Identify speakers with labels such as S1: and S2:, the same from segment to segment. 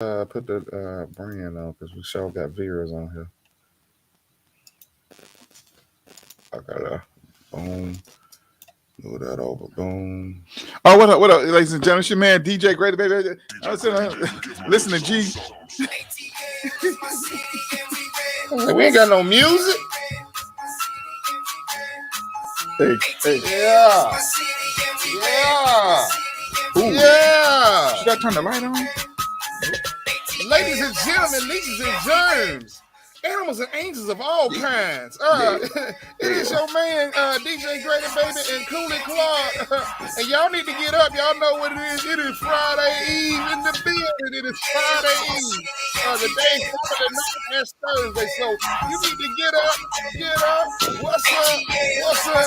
S1: put the brand on because we sure got viewers on here. I gotta boom, move that over, boom.
S2: Oh, what up, ladies and gentlemen? It's your man DJ Grady, baby. I was listen to G.
S1: Hey, we ain't got no music.
S2: Hey,
S1: Yeah, yeah, yeah.
S2: should I turn the light on?
S1: Ladies and gentlemen, leeches and germs, animals and angels of all kinds. It is your man, DJ Grady, baby, and Cooley Clark. And y'all need to get up. Y'all know what it is. It is Friday Eve in the building. It is Friday Eve. The day following the night as Thursday. So you need to get up, get up. What's up? What's up?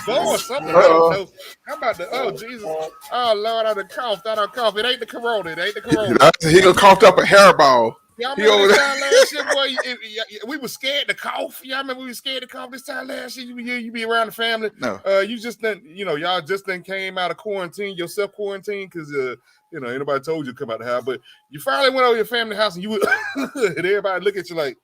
S1: Going something. I don't know. I'm about to, oh, Jesus. Oh, Lord, I done coughed. It ain't the corona. It ain't the corona.
S2: He done coughed up a hairball.
S1: Y'all remember this time last year, boy? We were scared to cough. Y'all remember we were scared to cough this time last year? You be around the family.
S2: No.
S1: You just didn't, y'all just then came out of quarantine, your self-quarantine, because, anybody told you to come out of the house. But you finally went over your family house and you would, and everybody look at you like,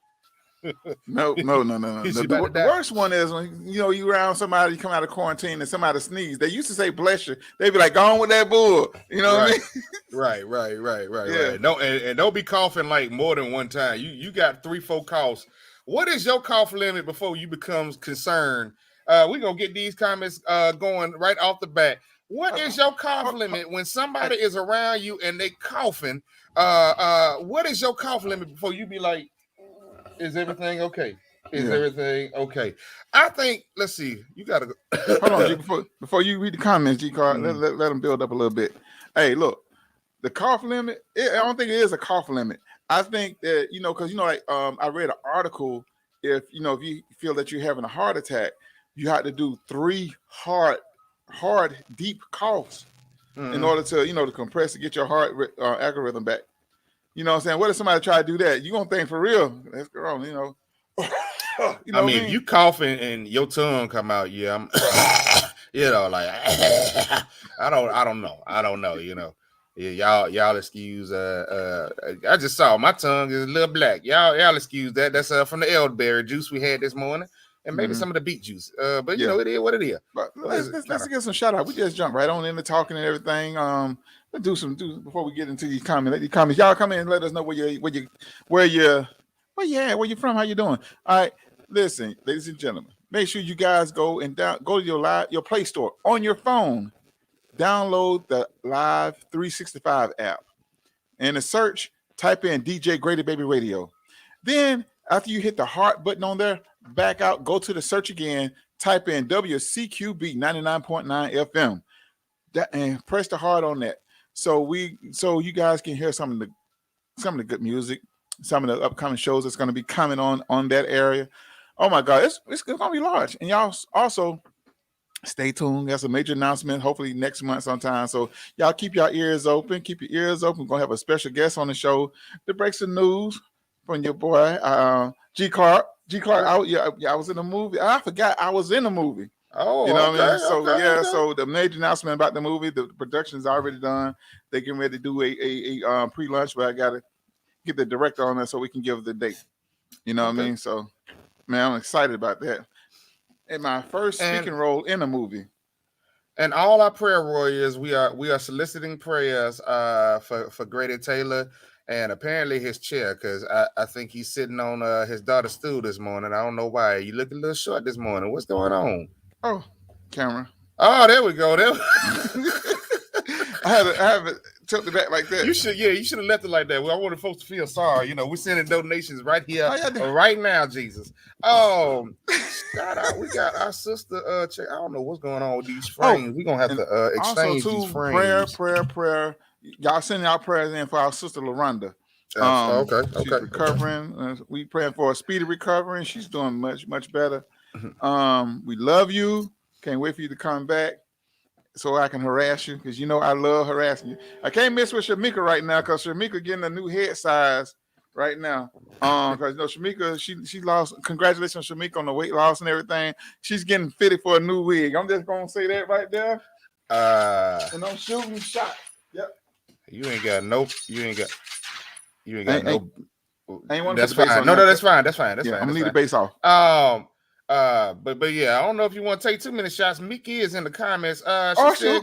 S2: No. The worst one is when you around somebody, you come out of quarantine and somebody sneeze. They used to say bless you. They be like, go on with that bull. You know what I mean?
S1: Right. No, and don't be coughing like more than one time. You got 3-4 coughs. What is your cough limit before you become concerned? We're gonna get these comments going right off the bat. What is your cough limit when somebody is around you and they coughing? What is your cough limit before you be like, is everything okay? Everything okay? I think, let's see, you gotta go.
S2: Hold on, G, before you read the comments, G Card, let them build up a little bit. Hey, look, the cough limit, I don't think it is a cough limit. I think that, because I read an article, if you feel that you're having a heart attack, you have to do 3 hard, deep coughs in order to, to compress to get your heart algorithm back. You know what I'm saying? What if somebody try to do that? You gonna think for real? That's wrong,
S1: I mean, if you coughing and your tongue come out, I'm, like I don't know. Yeah, y'all excuse. I just saw my tongue is a little black. Y'all excuse that. That's from the elderberry juice we had this morning, and maybe some of the beet juice. But it is what it is.
S2: But let's get some shout out. We just jumped right on into talking and everything. Let's do before we get into these comments. Let these comments, y'all come in and let us know where you're from, how you doing. All right, listen, ladies and gentlemen, make sure you guys go to your Play Store on your phone. Download the Live 365 app. And in search, type in DJ Grady Baby Radio. Then after you hit the heart button on there, back out, go to the search again, type in WCQB 99.9 FM. And press the heart on that. So you guys can hear some of the good music, some of the upcoming shows that's going to be coming on that area. Oh my God, it's going to be large. And y'all also stay tuned. That's a major announcement, hopefully next month sometime. So y'all keep your ears open. Keep your ears open. We're going to have a special guest on the show to break some news from your boy, G Clark. I was in the movie. I forgot I was in the movie.
S1: Oh,
S2: you know what I mean?
S1: So
S2: okay. So the major announcement about the movie, the production is already done. They getting ready to do a pre-lunch, but I gotta get the director on there so we can give the date. You know what I mean? So, man, I'm excited about that. And my first speaking role in a movie.
S1: And all our prayer warriors, we are soliciting prayers for Grady Taylor and apparently his chair, because I think he's sitting on his daughter's stool this morning. I don't know why. You look a little short this morning. What's going on?
S2: Oh, camera.
S1: Oh, there we go.
S2: I haven't tilted it back like that.
S1: You should have left it like that. Well, I wanted folks to feel sorry. We're sending donations right here, right now, Jesus. Shout out. We got our sister. Check. I don't know what's going on with these frames. We're gonna have to exchange
S2: also
S1: these frames.
S2: Prayer. Y'all sending our prayers in for our sister LaRonda.
S1: Okay.
S2: She's recovering. We praying for a speedy recovery. She's doing much better. We love you. Can't wait for you to come back so I can harass you, because I love harassing you. I can't mess with Shamika right now because Shamika getting a new head size right now. Because Shamika, she lost. Congratulations, Shamika, on the weight loss and everything. She's getting fitted for a new wig. I'm just gonna say that right there. And I'm shooting shots. Yep.
S1: You ain't got no. You ain't got. You ain't got
S2: Ain't,
S1: no.
S2: ain't want to put
S1: That's
S2: the bass
S1: fine.
S2: on
S1: No,
S2: that.
S1: that's fine. That's fine. That's
S2: Yeah,
S1: fine.
S2: I'm
S1: That's
S2: gonna need
S1: fine.
S2: the bass off.
S1: But yeah, I don't know if you want to take too many shots. Miki is in the comments.
S2: Oh, sure.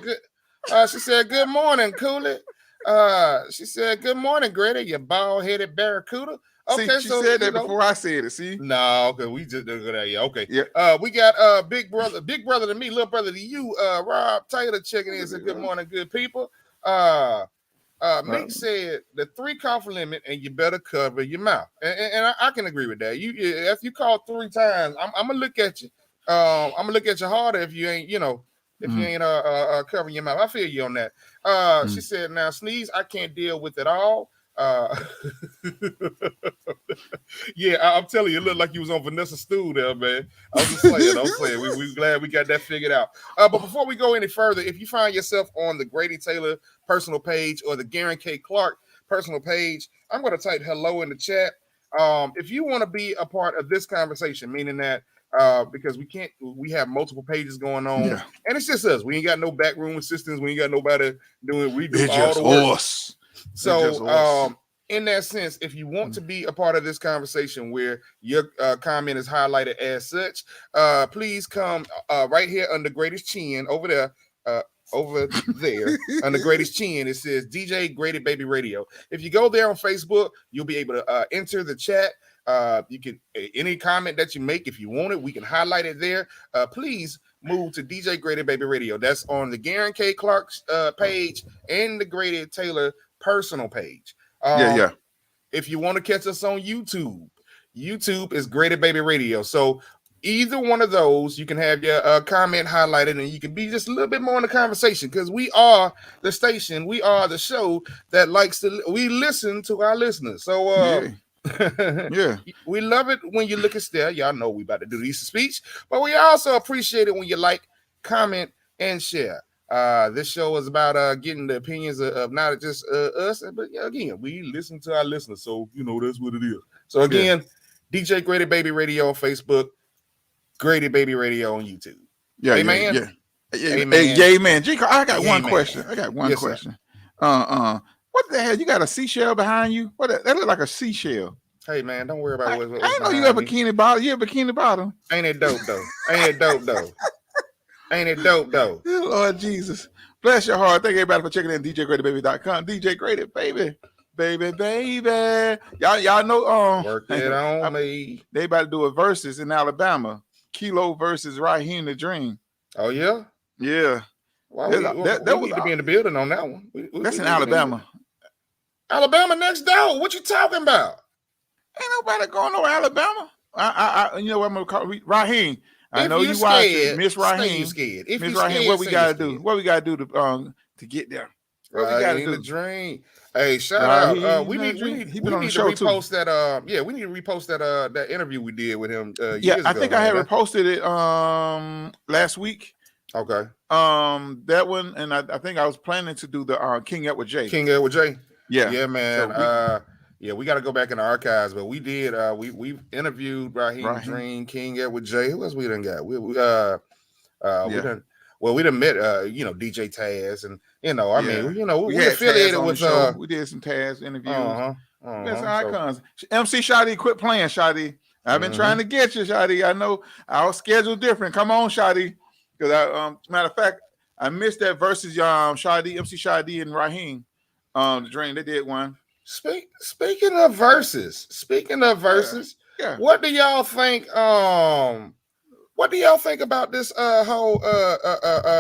S1: She said good morning, Cooley. She said good morning, Grady. You bald headed barracuda.
S2: See,
S1: Okay,
S2: she
S1: so
S2: said that before I said it. See,
S1: no, okay, we just did that. Yeah, okay.
S2: yeah.
S1: We got big brother to me, little brother to you, Rob Taylor checking in. Said good morning, good people. Meek said the 3 cough limit, and you better cover your mouth. And I can agree with that. You if you call 3 times, I'm gonna look at you. I'm gonna look at you harder if you ain't, if you ain't covering your mouth. I feel you on that. She said, now sneeze, I can't deal with it all. Yeah, I'm telling you, it looked like you was on Vanessa Stew there, man. I'm saying, we glad we got that figured out. But before we go any further, if you find yourself on the Grady Taylor personal page or the Garen K. Clark personal page, I'm going to type hello in the chat. If you want to be a part of this conversation, meaning that because we have multiple pages going on, and it's just us. We ain't got no backroom assistants. We ain't got nobody doing. We do all the work. So, in that sense, if you want to be a part of this conversation where your comment is highlighted as such, please come right here under Grady's chin over there. Under Grady's chin, it says DJ Grady Baby Radio. If you go there on Facebook, you'll be able to enter the chat. You can any comment that you make, if you want it, we can highlight it there. Please move to DJ Grady Baby Radio. That's on the Garen K. Clark's page and the Grady Taylor personal page. If you want to catch us on YouTube is Grady Baby Radio. So either one of those, you can have your comment highlighted, and you can be just a little bit more in the conversation, because we are the station, we are the show that we listen to our listeners. So we love it when you look at there. Y'all know we about to do the Easter speech, but we also appreciate it when you like, comment, and share. This show is about getting the opinions of not just us, but again, we listen to our listeners, so that's what it is. So again, DJ Grady Baby Radio on Facebook, Grady Baby Radio on YouTube. Amen.
S2: Amen. G-Car, I got one question. What the hell? You got a seashell behind you? What? That look like a seashell.
S1: Hey man, don't worry about what's
S2: I didn't know you have a bikini bottom. You have a bikini bottom.
S1: Ain't it dope though? Ain't it dope though?
S2: Lord Jesus. Bless your heart. Thank everybody for checking in DJGradyBaby.com. DJ Grady Baby. Baby. Y'all know
S1: work it on me.
S2: They about to do a versus in Alabama. Kilo versus Raheem the Dream.
S1: Oh yeah?
S2: Yeah.
S1: Well, we need to be in the building on that one.
S2: That's in Alabama.
S1: Alabama next door. What you talking about?
S2: Ain't nobody going to Alabama. You know what I'm gonna call Raheem. I know you
S1: watch
S2: it, Miss Raheem.
S1: You scared. If
S2: Miss
S1: you
S2: Raheem,
S1: scared,
S2: what we gotta do? What we gotta do to get there? What we gotta do?
S1: The dream. Hey, shout out. We need to repost that. We need to repost that interview we did with him. Years ago,
S2: I think I had reposted it last week.
S1: Okay.
S2: That one, and I think I was planning to do the King Edward J. Yeah,
S1: man. So we got to go back in the archives, but we did. We interviewed Raheem Dream, King Edward J. Who else we done got? We done. Well, we done met. DJ Taz, and we affiliated with.
S2: We did some Taz interviews. That's icons. MC Shadi, quit playing, Shadi. I've been trying to get you, Shadi. I know our schedule different. Come on, Shadi. Because matter of fact, I missed that versus Shadi, MC Shadi, and Raheem. The Dream, they did one.
S1: Speaking of verses, what do y'all think? What do y'all think about this whole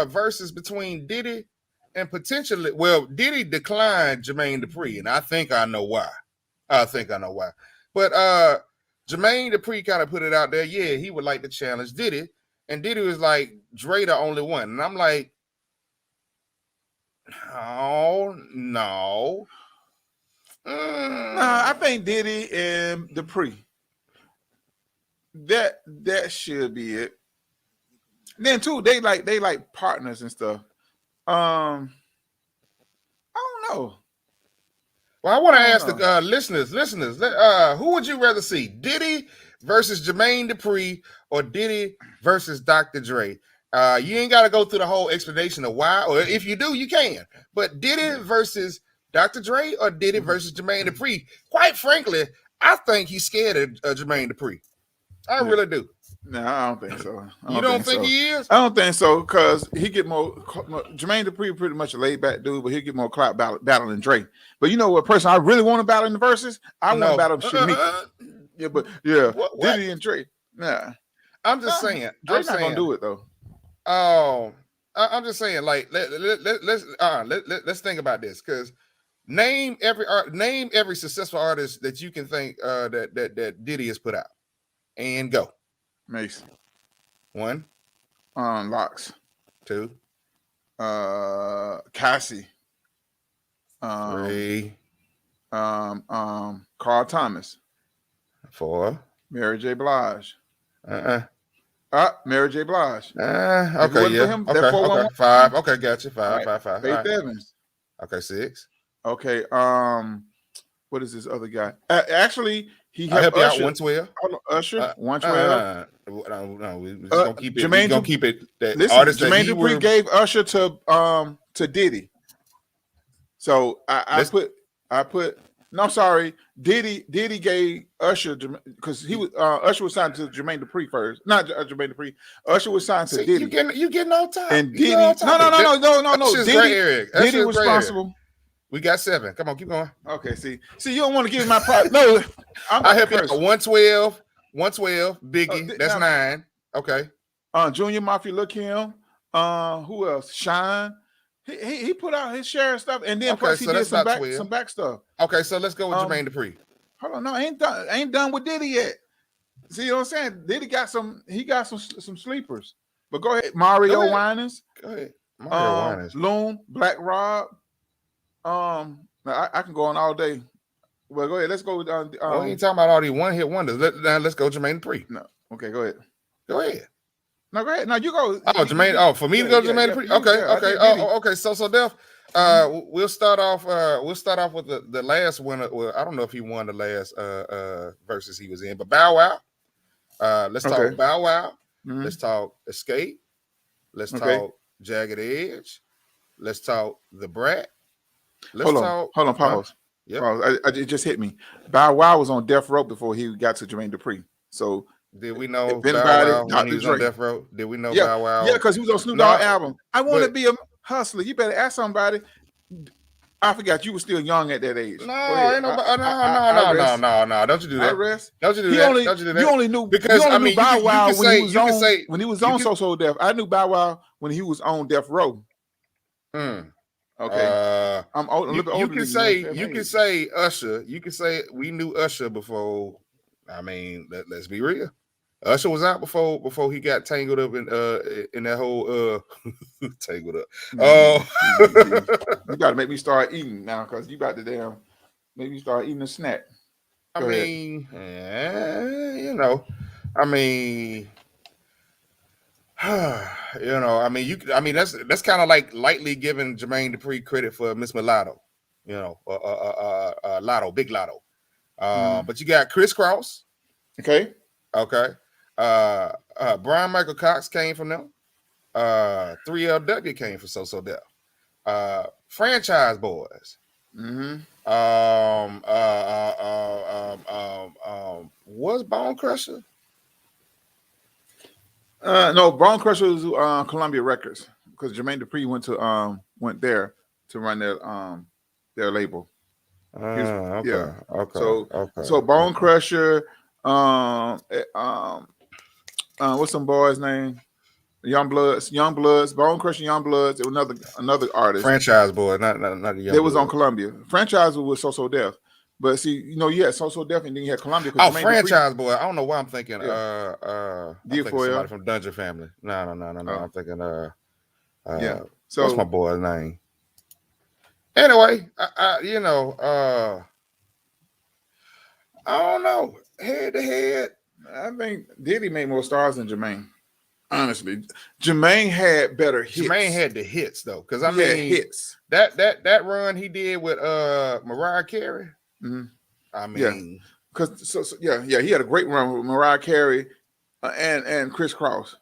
S1: verses between Diddy and potentially? Well, Diddy declined Jermaine Dupri, and I think I know why. But Jermaine Dupri kind of put it out there. Yeah, he would like to challenge Diddy, and Diddy was like, "Dre the only one," and I'm like, "Oh no."
S2: I think Diddy and Dupri. That should be it. Then too, they like partners and stuff. I don't know.
S1: Well, I want to ask the listeners. Who would you rather see, Diddy versus Jermaine Dupri, or Diddy versus Dr. Dre? You ain't got to go through the whole explanation of why, or if you do, you can. But Diddy versus Dr. Dre or Diddy versus Jermaine Dupri? Quite frankly, I think he's scared of Jermaine Dupri. I really do.
S2: No, I don't think so.
S1: You don't think he is?
S2: I don't think so because he get more. Jermaine Dupri pretty much a laid back dude, but he get more clout battling Dre. But you know what person I really want to battle in the verses? I want to battle Shamik. Yeah, but
S1: what?
S2: Diddy and Dre. Nah,
S1: I'm just saying.
S2: Dre's not gonna do it though.
S1: I'm just saying. Like let's think about this because name every successful artist that you can think that Diddy has put out and go.
S2: Mace.
S1: 1.
S2: Locks.
S1: 2.
S2: Cassie.
S1: 3.
S2: Carl Thomas.
S1: 4.
S2: Mary J. Blige. Mary J. Blige.
S1: Okay, yeah.
S2: Him,
S1: okay. 5. Okay, gotcha. 5.
S2: Right.
S1: 5.
S2: Faith Evans.
S1: Okay, 6.
S2: Okay. What is this other guy? Actually, he
S1: helped
S2: Usher.
S1: Out 112.
S2: Usher. 112.
S1: No, we're just gonna keep it.
S2: Jermaine,
S1: gonna keep it.
S2: Listen, Jermaine Dupri gave Usher to Diddy. So I put. No, I'm sorry. Diddy gave Usher because he was Usher was signed to Jermaine Dupri first. Not Jermaine Dupri. Usher was signed to Diddy.
S1: You getting on top.
S2: And Diddy. No. Diddy was responsible.
S1: We got 7. Come on, keep going.
S2: Okay, see, you don't want to give my part. No,
S1: I help you. 112, Biggie. That's 9. Okay.
S2: Junior Mafia, Lil' Kim. Who else? Shine. He put out his share of stuff, and then plus he did some back stuff.
S1: Okay, so let's go with Jermaine Dupri.
S2: Hold on, no, I ain't done with Diddy yet. See what I'm saying? Diddy got some sleepers. But go ahead, Mario Winans.
S1: Go ahead, Mario Winans.
S2: Loon, Black Rob. I can go on all day. Well, go ahead. Let's go with.
S1: We ain't talking about all these one-hit wonders. Let's go Jermaine Dupri.
S2: No, okay, go ahead.
S1: Go ahead.
S2: No, go ahead. No, you go.
S1: Oh, Jermaine. Oh, for me to go Jermaine Dupri. Okay. Okay. So Def. We'll start off. With the last one. Well, I don't know if he won the last verses he was in, but Bow Wow. Let's talk Bow Wow. Mm-hmm. Let's talk Escape. Let's talk Jagged Edge. Let's talk The Brat.
S2: Hold on, pause. Pause. It just hit me. Bow Wow was on Death Row before he got to Jermaine Dupri. So
S1: did we know Bow Wow when he was on Death Row? Did we know Bow Wow?
S2: Yeah, because he was on Snoop Dogg album. I want to be a hustler. You better ask somebody. I forgot you were still young at that age.
S1: No. Don't you do that? Don't you do that?
S2: You only knew because knew Bow Wow when he was on So Def. I knew Bow Wow when he was on Death Row. Okay. I'm a little bit older.
S1: You can say Usher. You can say we knew Usher before. I mean, let's be real. Usher was out before he got tangled up in that whole tangled up.
S2: You got to make me start eating now because you about to make me start eating a snack.
S1: Go ahead. That's kind of like lightly giving Jermaine Dupri credit for Miss Mulatto, Lotto, Big Lotto. But you got Criss Cross.
S2: Okay.
S1: Brian Michael Cox came from them. 3LW came from So Def. Franchise Boys.
S2: Mm-hmm.
S1: Was Bone Crusher?
S2: No, Bone Crusher was Columbia Records because Jermaine Dupri went there to run their label.
S1: Okay.
S2: So Bone Crusher. What's some boys' name? Young Bloods, Bone Crusher, Young Bloods. It was another artist.
S1: Franchise Boy, not the Young.
S2: It was on Columbia. Franchise was So Def. But see, you had So Def and then you had Columbia.
S1: Franchise Boy. I don't know why I'm thinking. I'm thinking somebody from Dungeon Family. No. I'm thinking. So what's my boy's name? Anyway, I don't know. Head to head,
S2: I think Diddy made more stars than Jermaine. Honestly, Jermaine had better hits.
S1: Jermaine had the hits though, because
S2: hits.
S1: That run he did with Mariah Carey.
S2: Mm-hmm.
S1: I mean,
S2: because he had a great run with Mariah Carey and Criss Cross,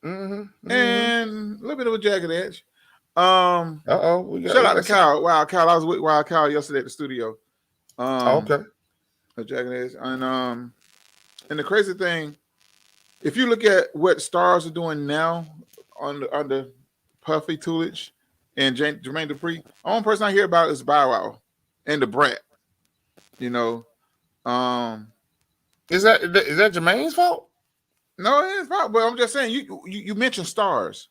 S1: mm-hmm.
S2: and a little bit of a Jagged Edge.
S1: We
S2: Shout out to
S1: got some.
S2: Kyle. Wow, Kyle. I was with Wild Kyle yesterday at the studio.
S1: Okay.
S2: Jack and the crazy thing, if you look at what stars are doing now under Puffy Tulich and Jermaine Dupri, the only person I hear about is Bow Wow and the Brat. You know,
S1: is that Jermaine's fault?
S2: No, it's not. But I'm just saying, you mentioned stars.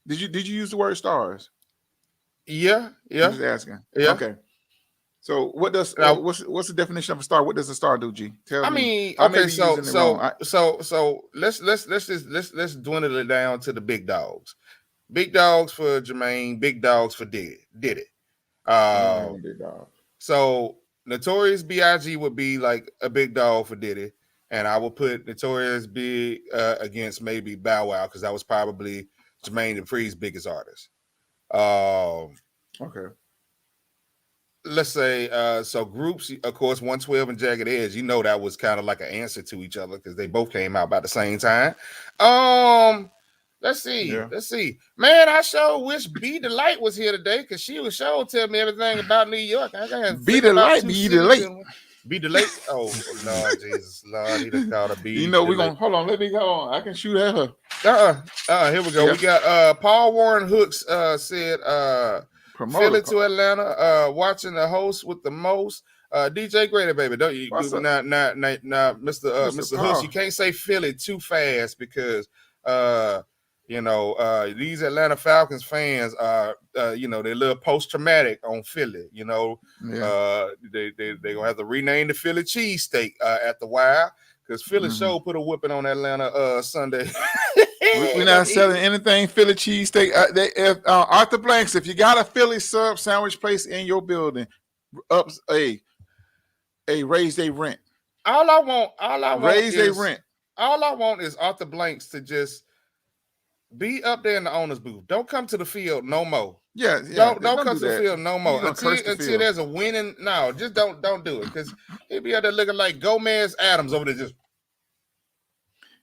S2: Did you use the word stars?
S1: Yeah.
S2: I'm just asking.
S1: Yeah.
S2: Okay. So what does
S1: Now,
S2: what's the definition of a star? What does a star do, G? Tell me.
S1: mean,
S2: I may
S1: okay,
S2: be using it wrong.
S1: so let's dwindle it down to the big dogs. Big dogs for Jermaine, big dogs for Diddy.
S2: Big dog.
S1: So Notorious B.I.G. would be like a big dog for Diddy, and I would put Notorious Big against maybe Bow Wow because that was probably Jermaine Dupri's biggest artist.
S2: Okay.
S1: Let's say so groups, of course, 112 and Jagged Edge, that was kind of like an answer to each other because they both came out about the same time. Let's see, man, I sure wish B Delight was here today because she was sure tell me everything about New York. I got
S2: Be Delight.
S1: Be Delight. Oh Lord Jesus, Lord, he done called a B.
S2: We're gonna hold on. Let me go on. I can shoot at her.
S1: Here we go. Yeah. We got Paul Warren Hooks said Philly to Atlanta, watching the host with the most. DJ Grady, baby. Don't you not Mr. Hooks, you can't say Philly too fast because these Atlanta Falcons fans are they're a little post-traumatic on Philly. They gonna have to rename the Philly cheesesteak at the Wild because Philly show put a whipping on Atlanta Sunday.
S2: We're not selling anything Philly cheesesteak. Arthur Blanks, if you got a Philly sub sandwich place in your building, raise their rent.
S1: All I want
S2: raise their rent.
S1: All I want is Arthur Blanks to just be up there in the owner's booth. Don't come to the field no more.
S2: Yeah.
S1: Don't come to the field no more until there's a winning. No, just don't do it because he'll be out there looking like Gomez Adams over there. Just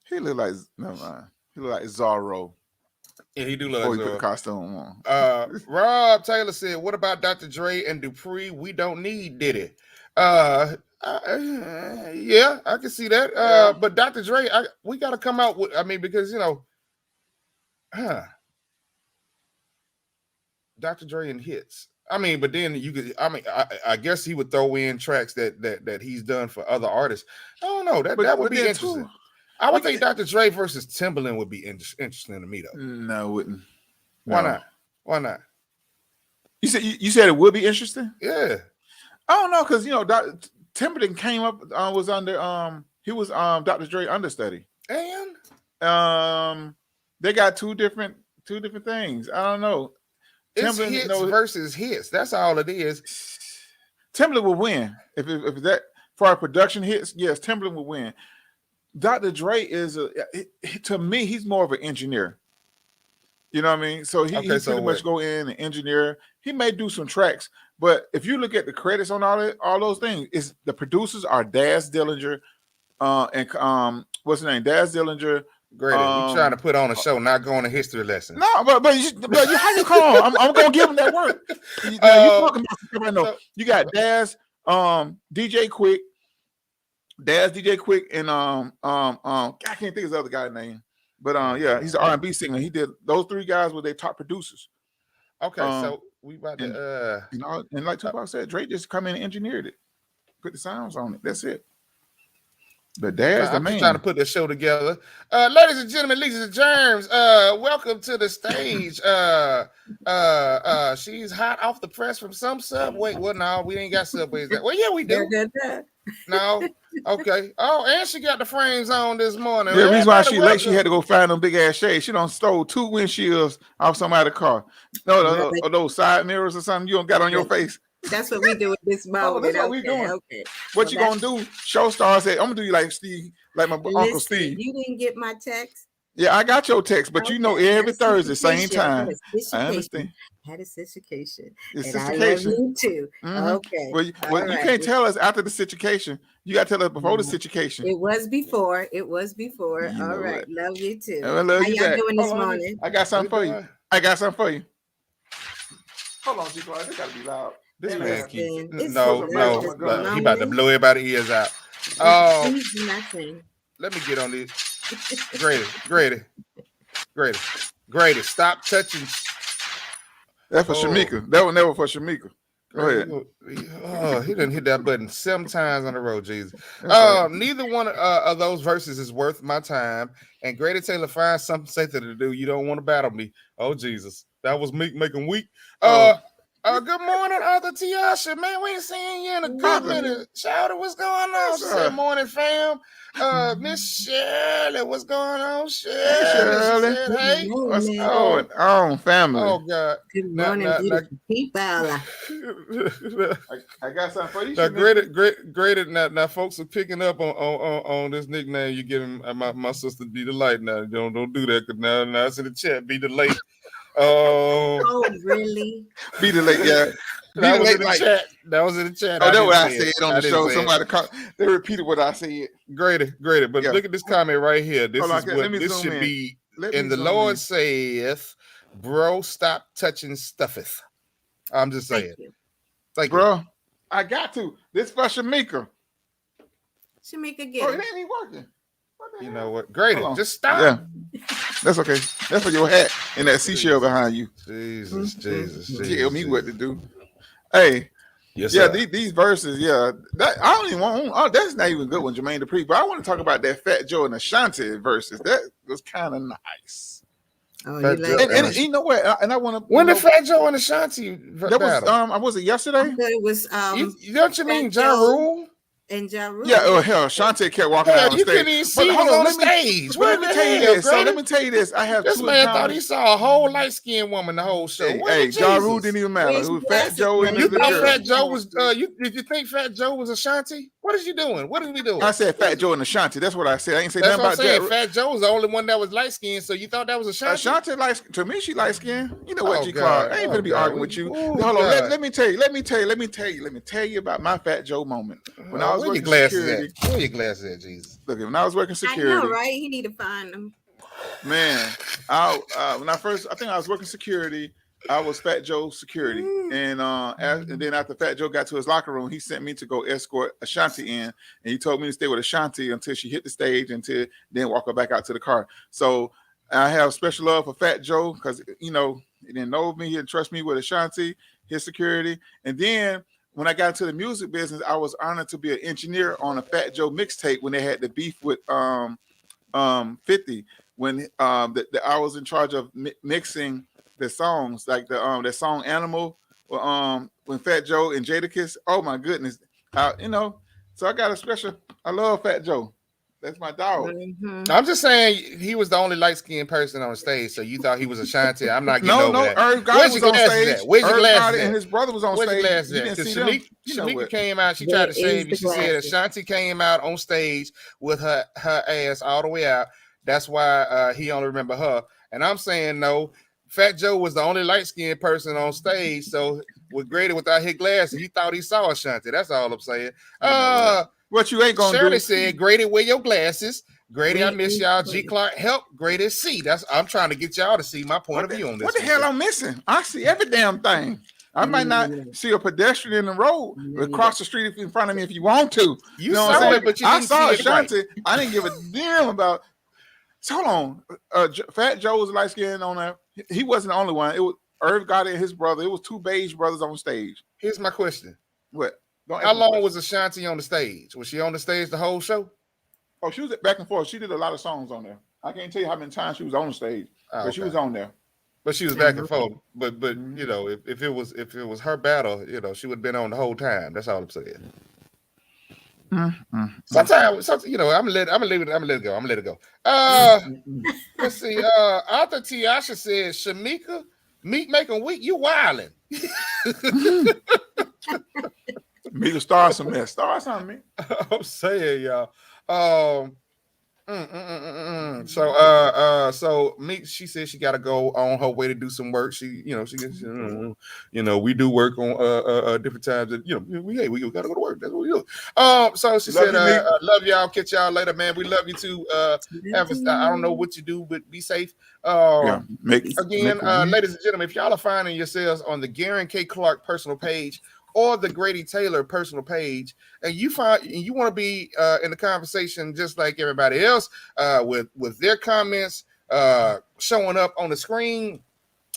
S2: he look like He look like Zorro.
S1: Yeah, he do look like Zorro.
S2: He put the costume on.
S1: Rob Taylor said, "What about Dr. Dre and Dupree? We don't need Diddy." Yeah, I can see that. But Dr. Dre, we got to come out with. Because Dr. Dre and hits. But then you could. I guess he would throw in tracks that he's done for other artists. I don't know. That would be interesting. I would think Dr. Dre versus Timbaland would be interesting to me though.
S2: No, it wouldn't.
S1: Why not? Why not?
S2: You said it would be interesting?
S1: Yeah.
S2: I don't know because Timbaland came up was under he was Dr. Dre understudy.
S1: And
S2: they got two different things. I don't know.
S1: It's hits versus hits. That's all it is.
S2: Timbaland will win if that for our production hits. Yes, Timbaland will win. Dr. Dre is to me, he's more of an engineer. You know what I mean? So he pretty much go in and engineer. He may do some tracks, but if you look at the credits on all those things, is the producers are Daz Dillinger, and what's his name? Daz Dillinger.
S1: Grady, we trying to put on a show, not going to history lessons.
S2: No, but how you call him? I'm gonna give him that work. You talking about stuff I know. You got Daz, DJ Quick. Daz, DJ Quick, and I can't think of his other guy's name, but yeah, he's an R&B singer. He did those three guys were their top producers.
S1: Okay, so we about to
S2: and like Tupac said, Drake just come in and engineered it, put the sounds on it. That's it. But Daz, the man,
S1: trying to put this show together. Ladies and gentlemen, ladies and germs, welcome to the stage. She's hot off the press from some Subway. Well, no, we ain't got Subways. Well, yeah, we do. No. Okay. Oh, and she got the frames on this morning.
S2: Yeah, the reason why she late, she had to go find them big ass shades. She done stole 2 windshields off somebody's car. No, those side mirrors or something you don't got on your face.
S3: That's what we do with this moment.
S2: That's what we doing. Okay. What you gonna do? Show star said, I'm gonna do you like Steve, like my Uncle Steve.
S3: You didn't get my text?
S2: Yeah, I got your text, but every Thursday, same time. I understand.
S3: Had a situation.
S2: It's
S3: and I love you too.
S2: Mm-hmm.
S3: Okay.
S2: Well, you can't tell us after the situation. You got to tell us before the situation.
S3: It was before. All right. Love you too.
S2: I love you.
S3: How y'all doing this morning?
S2: I got something for you. Hold on, G-Clark. This gotta be loud.
S1: This
S2: And I
S1: man
S2: got-
S1: keep
S3: It's
S1: no,
S2: his
S1: no.
S2: birthday.
S1: He about to blow everybody's ears out.
S3: Please do not sing.
S1: Let me get on this. Grady, stop touching.
S2: That's for Shamika. That was never for Shamika. Go ahead.
S1: Oh, he didn't hit that button 7 times on the road, Jesus.
S2: Right.
S1: Neither one of those verses is worth my time. And Grady Taylor finds something safer to do. You don't want to battle me. Oh, Jesus. That was Meek making weak. Good morning, Arthur Tiasha. Man, we ain't seen you in a good minute. Shouter, what's going on? She said, morning, fam. Miss Shirley, what's going on, Shirley?
S2: Hey, Shirley.
S1: She said, hey.
S2: What's going on, family?
S1: Oh, God.
S3: Good morning, beautiful people.
S2: I got something for you.
S1: Now, graded. Now, folks are picking up on this nickname. You giving my sister Be the Light. Now, don't do that. Cause now it's in the chat. Be the Late.
S3: Oh, really?
S2: Be the Late. Yeah.
S1: That was in the chat. That was in the chat.
S2: Oh, that's what I said on the show. Somebody they repeated what I said.
S1: Grady. But look at this comment right here. This is what this should be. And the Lord saith, "Bro, stop touching stuffeth." I'm just saying. Thank you.
S2: Bro, I got to. This for Shamika.
S3: Shamika, get
S2: it ain't even working.
S1: You know what? Grady, just stop.
S2: Yeah. That's okay. That's for your hat and that seashell behind you.
S1: Jesus.
S2: Tell me what to do. Hey.
S1: Yes,
S2: yeah,
S1: sir.
S2: these verses, that I don't even want. That's not even good one, Jermaine Dupri. But I want to talk about that Fat Joe and Ashanti verses. That was kind of nice.
S3: Oh,
S1: Fat
S3: you
S1: Joe,
S3: like
S2: and you know what? And I want to.
S1: When the Fat Joe and Ashanti
S2: that was was it yesterday?
S3: It was
S1: don't you mean Ja Rule?
S3: And Ja Rule.
S2: Yeah, oh hell, Ashanti kept walking out on
S1: you
S2: stage.
S1: Couldn't even see him on stage.
S2: Let me tell you this. So let me tell you this. I have
S1: this
S2: two
S1: man thought he saw a whole light-skinned woman the whole show.
S2: Hey, Ja Rule didn't even matter. It was Fat Joe and
S1: you thought Fat Joe was did you think Fat Joe was Ashanti? What is you doing? What is we doing?
S2: I said Fat Joe and Ashanti. That's what I said. I ain't say
S1: That's
S2: nothing
S1: what
S2: about
S1: I'm saying. Fat Joe was the only one that was light-skinned, so you thought that was Ashanti?
S2: Ashanti to me, she light-skinned. You know what, G.
S1: God.
S2: Clark? I ain't gonna be arguing with you. Hold on, let me tell you about my Fat Joe moment. When I was working security.
S1: Where your glasses at, Jesus?
S2: Look, when I was working security.
S3: I know, right? He need to find them.
S2: Man, when I think I was working security, I was Fat Joe security, and then after Fat Joe got to his locker room, he sent me to go escort Ashanti in, and he told me to stay with Ashanti until she hit the stage, until then walk her back out to the car. So I have special love for Fat Joe because he didn't know me, he didn't trust me with Ashanti, his security, and then. When I got into the music business, I was honored to be an engineer on a Fat Joe mixtape when they had the beef with 50. When I was in charge of mixing the songs, like the song "Animal," when Fat Joe and Jadakiss. Oh my goodness, So I got a special. I love Fat Joe. That's my dog.
S3: Mm-hmm.
S1: I'm just saying he was the only light-skinned person on stage, so you thought he was Ashanti. I'm not getting over that.
S2: Irv Gotti was on stage.
S1: Where's your glasses at?
S2: And his brother was on
S1: Where's
S2: stage.
S1: Your glasses at? Because Shamika came out. She tried to save you. She said Ashanti came out on stage with her ass all the way out. That's why he only remember her. And I'm saying no. Fat Joe was the only light-skinned person on stage. So with Grady without his glasses, he thought he saw Ashanti. That's all I'm saying.
S2: What you ain't gonna
S1: Shirley
S2: do?
S1: said, "Grady, wear your glasses." Grady, I miss y'all. G. Clark, help Grady see. I'm trying to get y'all to see my point of view on this.
S2: What the hell I'm missing? I see every damn thing. I might not see a pedestrian in the road, but cross the street in front of me if you want to.
S1: You know what I'm saying? But you didn't
S2: saw
S1: see
S2: Ashanti.
S1: Right.
S2: I didn't give a damn about. So hold on. Fat Joe was light skinned on there. He wasn't the only one. It was Irv Gotti and his brother. It was two beige brothers on stage.
S1: Here's my question.
S2: What?
S1: How long was Ashanti on the stage? Was she on the stage the whole show?
S2: Oh, she was back and forth. She did a lot of songs on there. I can't tell you how many times she was on the stage, but she was on there.
S1: But she was back and forth. But if it was her battle, she would have been on the whole time. That's all I'm saying. Sometimes, I'm gonna let it go. Let's see. Arthur Tiasha says, Shamika, Meek making weak, you wildin'.
S2: Me to start some mess. Start something, me.
S1: I'm saying, y'all. So me, she said she got to go on her way to do some work. She gets, we do work on different times. That we got to go to work. That's what we do. So she
S2: Love
S1: said,
S2: you, Meek.
S1: love y'all. Catch y'all later, man. We love you too. I don't know what you do, but be safe.
S2: Yeah, make
S1: Again,
S2: a week.
S1: ladies and gentlemen, if y'all are finding yourselves on the Garen K. Clark personal page or the Grady Taylor personal page, and you want to be in the conversation just like everybody else, with their comments showing up on the screen,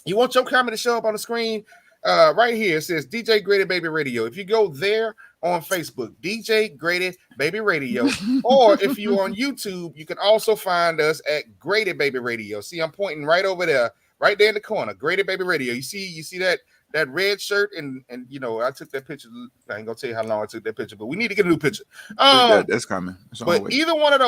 S1: you want your comment to show up on the screen. Right here it says DJ Grady Baby Radio. If you go there on Facebook, DJ Grady Baby Radio, or if you're on YouTube, you can also find us at Grady Baby Radio. See, I'm pointing right over there, right there in the corner, Grady Baby Radio. You see that red shirt, and I took that picture. I ain't gonna tell you how long I took that picture, but we need to get a new picture.
S2: That's coming. It's on the
S1: But
S2: way.
S1: either one of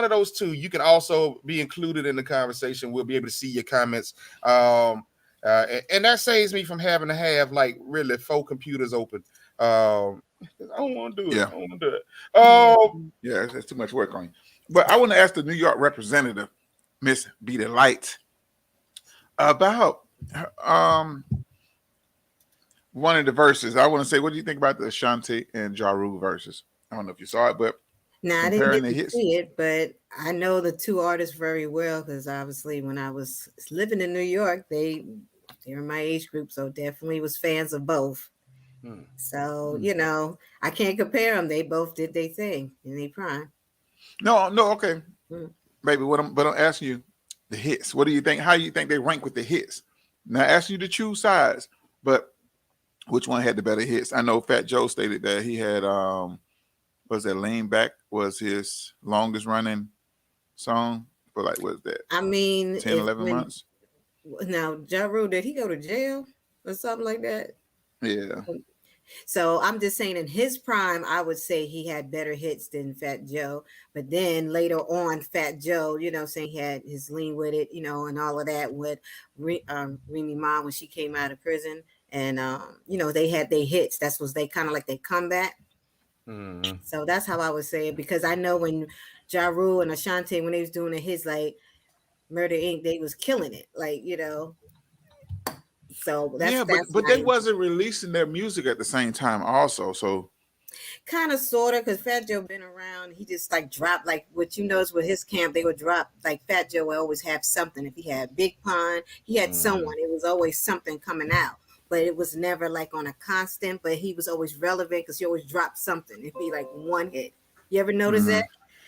S1: those two, you can also be included in the conversation. We'll be able to see your comments. And that saves me from having to have like really 4 computers open. I don't want to do it.
S2: Yeah.
S1: I don't want to do it.
S2: Yeah, that's too much work on you. But I want to ask the New York representative, Miss Be the Light, about one of the verses. I want to say, what do you think about the Ashanti and Ja Rule verses? I don't know if you saw it, but
S3: Now I didn't
S2: comparing
S3: get
S2: the
S3: to
S2: hits.
S3: see it, but I know the two artists very well because obviously when I was living in New York, they were my age group, so definitely was fans of both. So I can't compare them. They both did their thing in their prime.
S2: No, okay, baby. But I'm asking you the hits. What do you think? How do you think they rank with the hits? Now, I ask you to choose sides, but which one had the better hits? I know Fat Joe stated that he had was that Lean Back was his longest running song for like what was that?
S3: I mean,
S2: 10, 11 months.
S3: Now, Ja Rule, did he go to jail or something like that?
S2: Yeah.
S3: So I'm just saying in his prime, I would say he had better hits than Fat Joe. But then later on, Fat Joe, saying he had his lean with it, and all of that with Remy Ma when she came out of prison. And, they had their hits. That was they kind of like their comeback.
S1: Mm-hmm.
S3: So that's how I would say it. Because I know when Ja Rule and Ashanti, when they was doing the hits like Murder Inc., they was killing it. Like, So that's
S2: but they wasn't releasing their music at the same time also. So
S3: kind of sorta because Fat Joe been around. He just like dropped like what you notice with his camp. They would drop like Fat Joe would always have something. If he had Big Pun, he had someone. It was always something coming out. But it was never like on a constant. But he was always relevant because he always dropped something. It'd be like one hit. You ever notice that?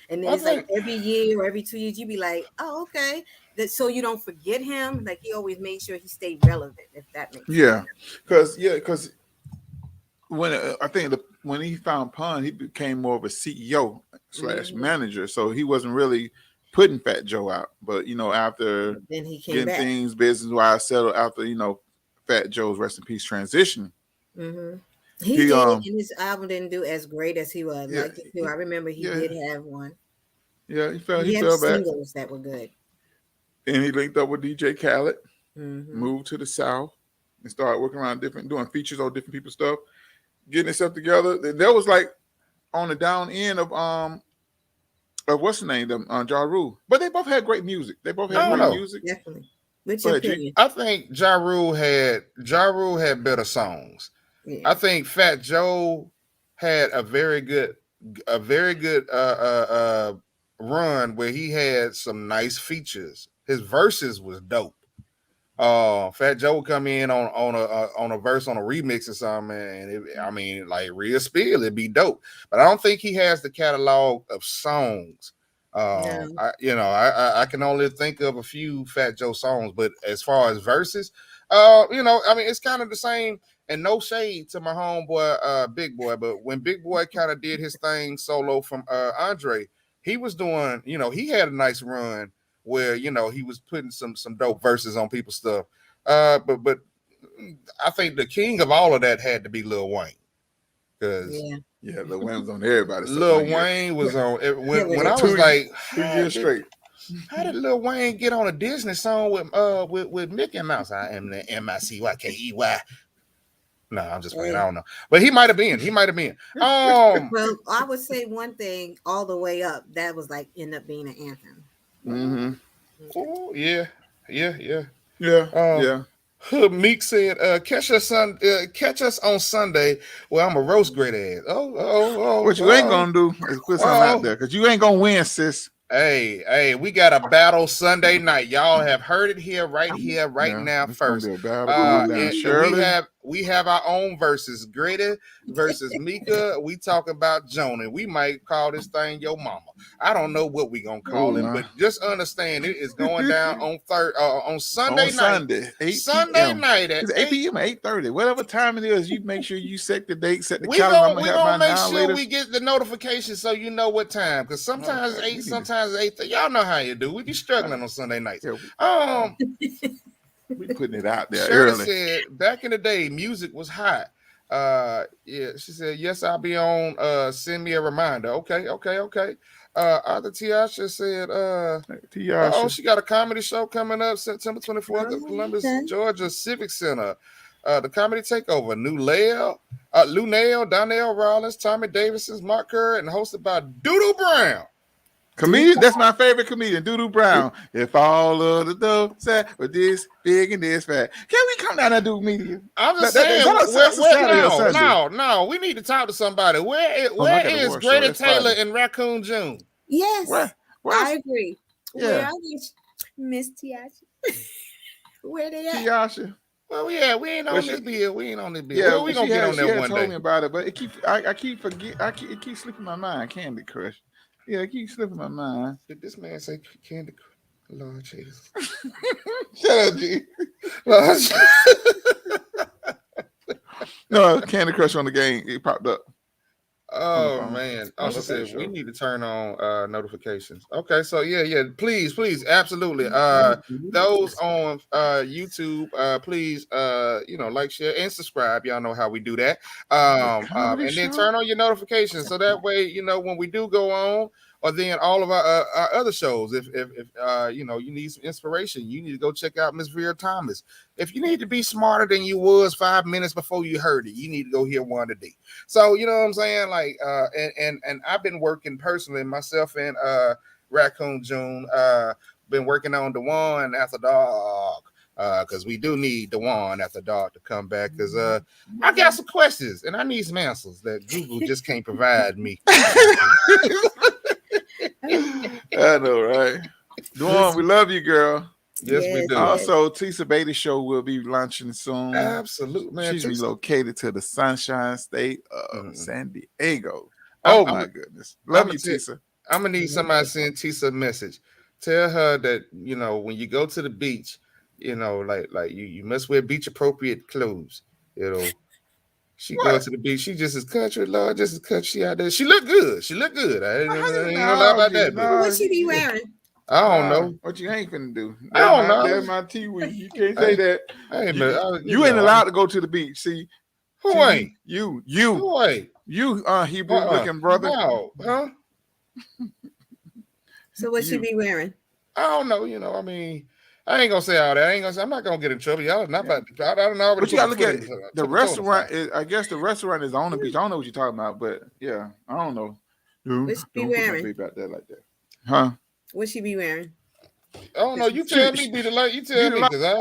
S3: And then it's like every year or every 2 years, you'd be like, oh, okay. So you don't forget him. Like he always made sure he stayed relevant, if that makes sense.
S2: Because when I think when he found Pun, he became more of a CEO / manager. So he wasn't really putting Fat Joe out. But after
S3: then he came
S2: getting
S3: back.
S2: things business wise settled after Fat Joe's rest in peace transition.
S3: Mm-hmm. He did, and his album didn't do as great as he would like it to. I remember he did have one.
S2: Yeah, he
S3: had
S2: fell back.
S3: Singles that were good.
S2: And he linked up with DJ Khaled, moved to the South, and started working around doing features on different people's stuff, getting himself together. That was like on the down end of what's the name, Ja Rule. But they both had great music. They both had great music.
S3: Definitely. Which opinion?
S1: I think Ja Rule had better songs. Yeah. I think Fat Joe had a very good run where he had some nice features. His verses was dope. Fat Joe would come in on a verse on a remix or something, and like real spill, it'd be dope. But I don't think he has the catalog of songs.
S3: No.
S1: I can only think of a few Fat Joe songs, but as far as verses, it's kind of the same. And no shade to my homeboy, Big Boy, but when Big Boy kind of did his thing solo from Andre, he was doing, he had a nice run where he was putting some dope verses on people's stuff. But I think the king of all of that had to be Lil Wayne, because
S2: Lil Wayne was on everybody's stuff.
S1: Lil Wayne was on when I was like
S2: 2 years straight.
S1: How did Lil Wayne get on a Disney song with Mickey Mouse? I am the MICYKEY. No, I'm just playing. I don't know, but he might have been.
S3: Well, I would say one thing all the way up. That was like end up being an anthem.
S2: Mm-hmm.
S1: Oh yeah.
S2: Yeah.
S1: Hood Meek said, catch us on Sunday. Well, I'm a roast Grady ass.
S2: What you ain't gonna do is put something out there because you ain't gonna win, sis.
S1: Hey, we got a battle Sunday night. Y'all have heard it here, right now first.
S2: Gonna be a battle down. Shirley.
S1: We have our own verses. Grady versus Mika. We talk about Jonah. We might call this thing Yo Mama. I don't know what we gonna call him, but just understand it is going down on Sunday night. Sunday night at
S2: 8 p.m. or 8:30. Whatever time it is, you make sure you set the date, set the
S1: we
S2: calendar.
S1: gonna make sure we get the notification so you know what time. Because sometimes it's 8, sometimes it's 8:30. Y'all know how you do. We be struggling on Sunday nights.
S2: We putting it out there
S1: Shirley
S2: early.
S1: said back in the day, music was hot. Yeah, she said, yes, I'll be on. Send me a reminder. Okay. Arthur Tiasha said, she got a comedy show coming up September 24th at Columbus, Georgia Civic Center. The Comedy Takeover. Lou Nail, Donnell Rollins, Tommy Davidson, Mark Kerr, and hosted by Doodoo Brown.
S2: Comedian, that's my favorite comedian, Doodoo Brown. If all of the dough sat with this big and this fat, can we come down and do media?
S1: I'm just saying, no, we need to talk to somebody. Where is Grady Taylor and Raccoon June?
S3: Yes, I agree.
S2: Yeah.
S3: Where is Miss Tiasha? Where they at?
S2: Tiasha.
S1: Well, yeah, we ain't on this bill.
S2: Yeah,
S1: well, we gonna get on that one day.
S2: Told me about it, but it keeps slipping my mind. Candy Crush. Yeah, it keeps slipping my mind.
S1: Did this man say Candy Crush? Lord Jesus.
S2: Shut up, G. No, Candy Crush on the game. It popped up.
S1: Oh man. Also said we need to turn on notifications. Okay, so yeah, please, absolutely. Those on YouTube, please like, share, and subscribe. Y'all know how we do that. And then turn on your notifications so that way when we do go on, or then all of our other shows. If you need some inspiration, you need to go check out Miss Vera Thomas. If you need to be smarter than you was 5 minutes before you heard it, you need to go hear one today. So you know what I'm saying? Like, and I've been working personally myself and Raccoon June. Been working on the one after dark. Because we do need the one after dark to come back. Because I got some questions and I need some answers that Google just can't provide me.
S2: I know, right? Dawn, we love you, girl.
S1: Yes, we do.
S2: Also, Tisa Beatty show will be launching soon.
S1: Absolutely, man.
S2: She's relocated to the Sunshine State of San Diego. My goodness. Love you, Tisa.
S1: I'm gonna need somebody to send Tisa a message. Tell her that when you go to the beach, like you must wear beach appropriate clothes. She goes to the beach. She just as country, Lord, just as country. She out there. She look good. I ain't gonna lie about that.
S3: What she be wearing?
S1: I don't know.
S2: What you ain't finna do?
S1: I don't know.
S2: That's my T-week. You can't say that.
S1: You
S2: ain't allowed to go to the beach. See,
S1: who ain't?
S2: You.
S1: Who ain't?
S2: You, Hebrew looking brother.
S1: No, huh?
S3: So what she be wearing?
S1: I don't know. I mean, I ain't gonna say all that. I'm not gonna get in trouble. Y'all not about. I don't know.
S2: But you gotta look at the restaurant. I guess the restaurant is on the beach. I don't know what you're talking about, but yeah, I don't know.
S3: What she be wearing?
S2: About that like that, huh?
S3: What she be wearing?
S1: I don't know. You tell me, be the light. You tell me, because
S3: I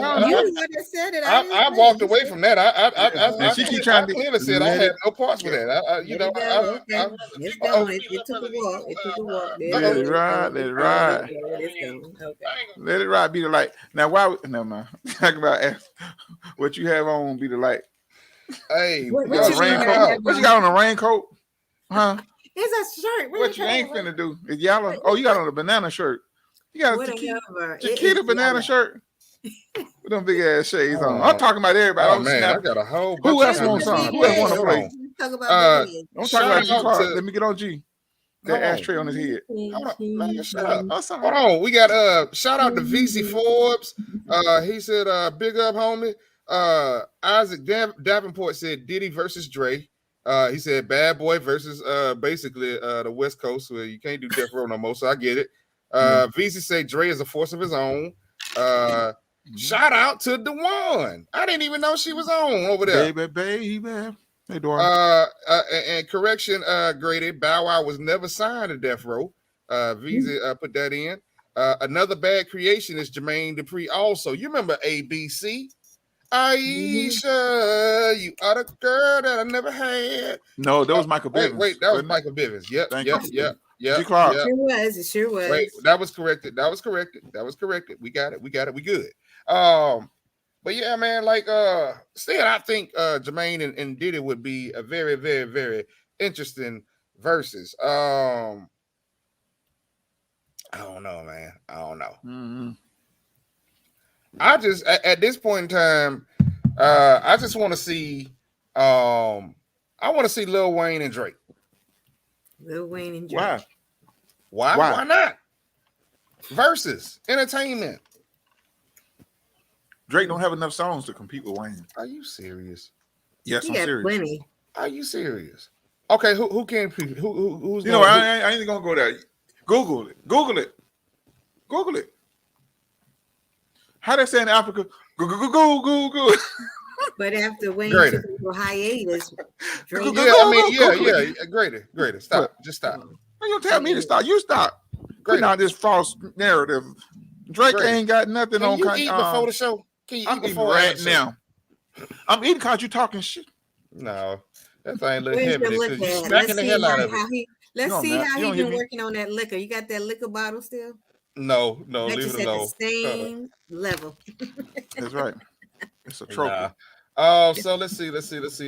S3: said it.
S1: I walked away from that. I
S2: she keep trying to
S1: clearly said I had no parts with that.
S3: It's going. It took a walk.
S2: Let it ride. Let it ride. Be the light. Now, why? Never mind. Talk about what you have on. Be the light.
S1: Hey,
S3: what
S2: you got on a raincoat? Huh?
S3: It's a shirt.
S2: What you ain't finna do? It's yellow. Oh, you got on a banana shirt. You got a Chiquita banana shirt with them big ass shades on. I'm talking about everybody.
S1: Oh man, I got a whole bunch.
S2: Who else wants some? Who else want to play?
S3: I'm
S2: talking about G Clark. Let me get on G. That ashtray on his head.
S1: Hold on. We got shout out to VC Forbes. He said big up, homie. Isaac Davenport said Diddy versus Dre. He said Bad Boy versus basically the West Coast, where you can't do Death Row no more. So I get it. VC say Dre is a force of his own. Shout out to the one. I didn't even know she was on over there.
S2: Baby. Hey, Dora.
S1: And correction, Grady, Bow Wow was never signed to Death Row. Visa put that in. Another bad creation is Jermaine Dupri. Also, you remember ABC? Aisha, you are the girl that I never had.
S2: No, that was Michael Bivins.
S1: Wait, that was Michael Bivins. Yep.
S2: G. Clark.
S3: It sure was.
S1: Wait, that was corrected. We got it. We good. But yeah, man, like still I think Jermaine and Diddy would be a very, very, very interesting versus. I don't know, man. I don't know.
S2: Mm-hmm.
S1: I just at this point in time, I just want to see I want to see Lil Wayne and Drake.
S3: Lil Wayne and Drake.
S1: Why? Why not? Versus entertainment.
S2: Drake don't have enough songs to compete with Wayne.
S1: Are you serious?
S2: Yes, I'm serious.
S3: Plenty.
S1: Are you serious? Okay, who can who's
S2: you know? I ain't gonna go there. Google it. How they say in Africa? Google.
S3: But after Wayne
S1: Grady.
S3: took a hiatus, Drake.
S1: Grady. Stop. Just stop.
S2: You don't tell me to stop. You stop. Putting out this false narrative. Drake ain't got nothing on.
S1: Can you eat before the show? Can you eat before
S2: right now? I'm eating because you talking shit.
S1: No, that thing look
S3: Where's
S1: heavy.
S3: your liquor
S1: You
S3: at?
S1: smacking the hell out of it.
S3: Let's see how he been
S2: me.
S3: working on that liquor. You got that liquor bottle still?
S1: No,
S3: That's
S1: leave
S3: just
S1: it
S3: at
S1: alone.
S3: the same level.
S2: That's right. It's a trophy.
S1: So let's see.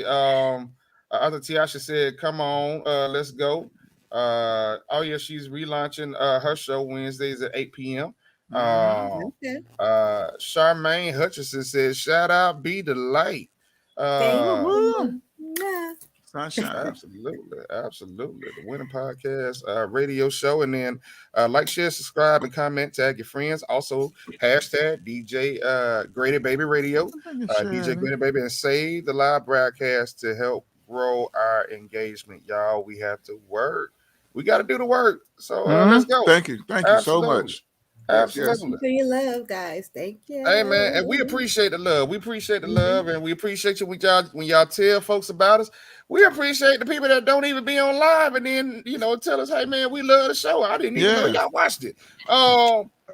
S1: Other Tiasha said, "Come on, let's go." Oh yeah, she's relaunching her show Wednesdays at 8 p.m.
S3: Okay.
S1: Charmaine Hutchinson says, "Shout out, be the light."
S2: Sunshine.
S1: Absolutely. The Winning Podcast radio show. And then like, share, subscribe, and comment. Tag your friends. Also, hashtag DJ Grady Baby Radio. DJ Grady Baby. And save the live broadcast to help grow our engagement. Y'all, we have to work. We got to do the work. So let's go.
S2: Thank you so much.
S3: Absolutely. For your love, guys. Thank you.
S1: Hey man, and we appreciate the love. We appreciate the love, and we appreciate you when y'all tell folks about us. We appreciate the people that don't even be on live, and then tell us, hey man, we love the show. I didn't even know y'all watched it.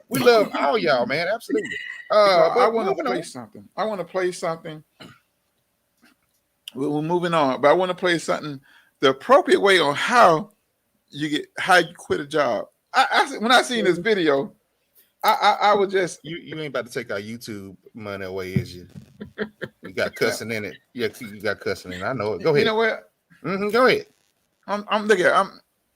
S1: We love all y'all, man. Absolutely.
S2: I want to play something. We're moving on, but I want to play something the appropriate way on how you quit a job. When I seen this video, I was just
S1: you ain't about to take our YouTube money away, is you? You got cussing in it. Yeah, you got cussing in it. I know it. Go ahead.
S2: You know what?
S1: Go ahead.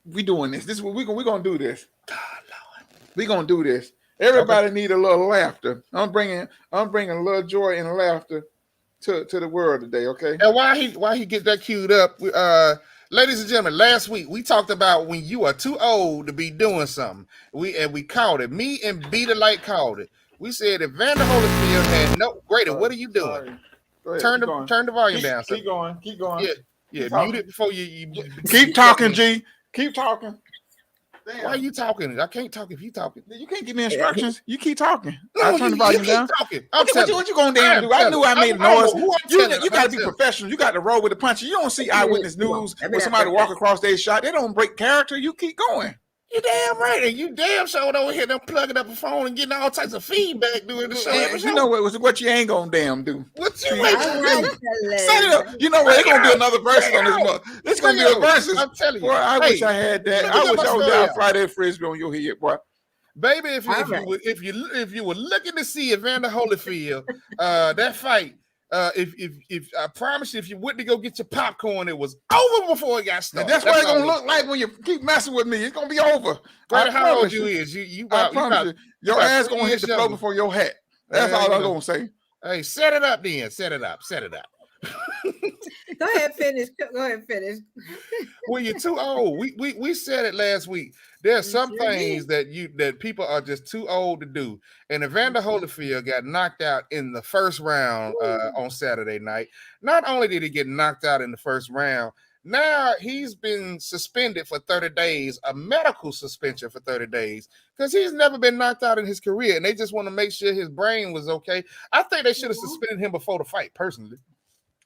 S2: We doing this. We're gonna do this. God, Lord. We gonna do this. Everybody need a little laughter. I'm bringing a little joy and laughter to the world today. Okay.
S1: And why he get that queued up? Ladies and gentlemen, last week we talked about when you are too old to be doing something. We called it. Me and Be the Light called it. We said if Vander Holyfield had no Grady, what are you doing? Turn the volume down.
S2: Keep going.
S1: Yeah. Mute it before you
S2: keep talking, G. Keep talking.
S1: Damn. Why are you talking? I can't talk if you talking.
S2: You can't give me instructions. You keep talking.
S1: No,
S2: I'll turn the volume down.
S1: Talking.
S2: What you gonna damn do? I knew I made a noise. You got to be professional. You got to roll with the punches. You don't see Eyewitness News when somebody walk across their shot. They don't break character. You keep going.
S1: You damn right, and you damn sure over here them plugging up a phone and getting all types of feedback during the show.
S2: You know what you ain't gonna damn do.
S1: What you ain't gonna do?
S2: Set it up. You know what? They're gonna do another versus on this month. It's gonna be a versus.
S1: I'm telling you.
S2: Boy, I wish I had that. I wish I was down Friday Frisbee on your head, boy.
S1: Baby, if you were looking to see Evander Holyfield, that fight. If I promise you, if you went to go get your popcorn, it was over before it got started.
S2: That's what it's gonna look like when you keep messing with me. It's gonna be over.
S1: How old you is?
S2: I promise you, your ass gonna hit the floor before your hat. That's all I'm gonna say.
S1: Hey, set it up then. Set it up.
S3: Go ahead, finish.
S1: Well, you're too old. We said it last week. There are some things that people are just too old to do. And Evander Holyfield got knocked out in the first round on Saturday night. Not only did he get knocked out in the first round, Now he's been suspended for 30 days, a medical suspension for 30 days, because he's never been knocked out in his career, and they just want to make sure his brain was okay. I think they should have suspended him before the fight, personally.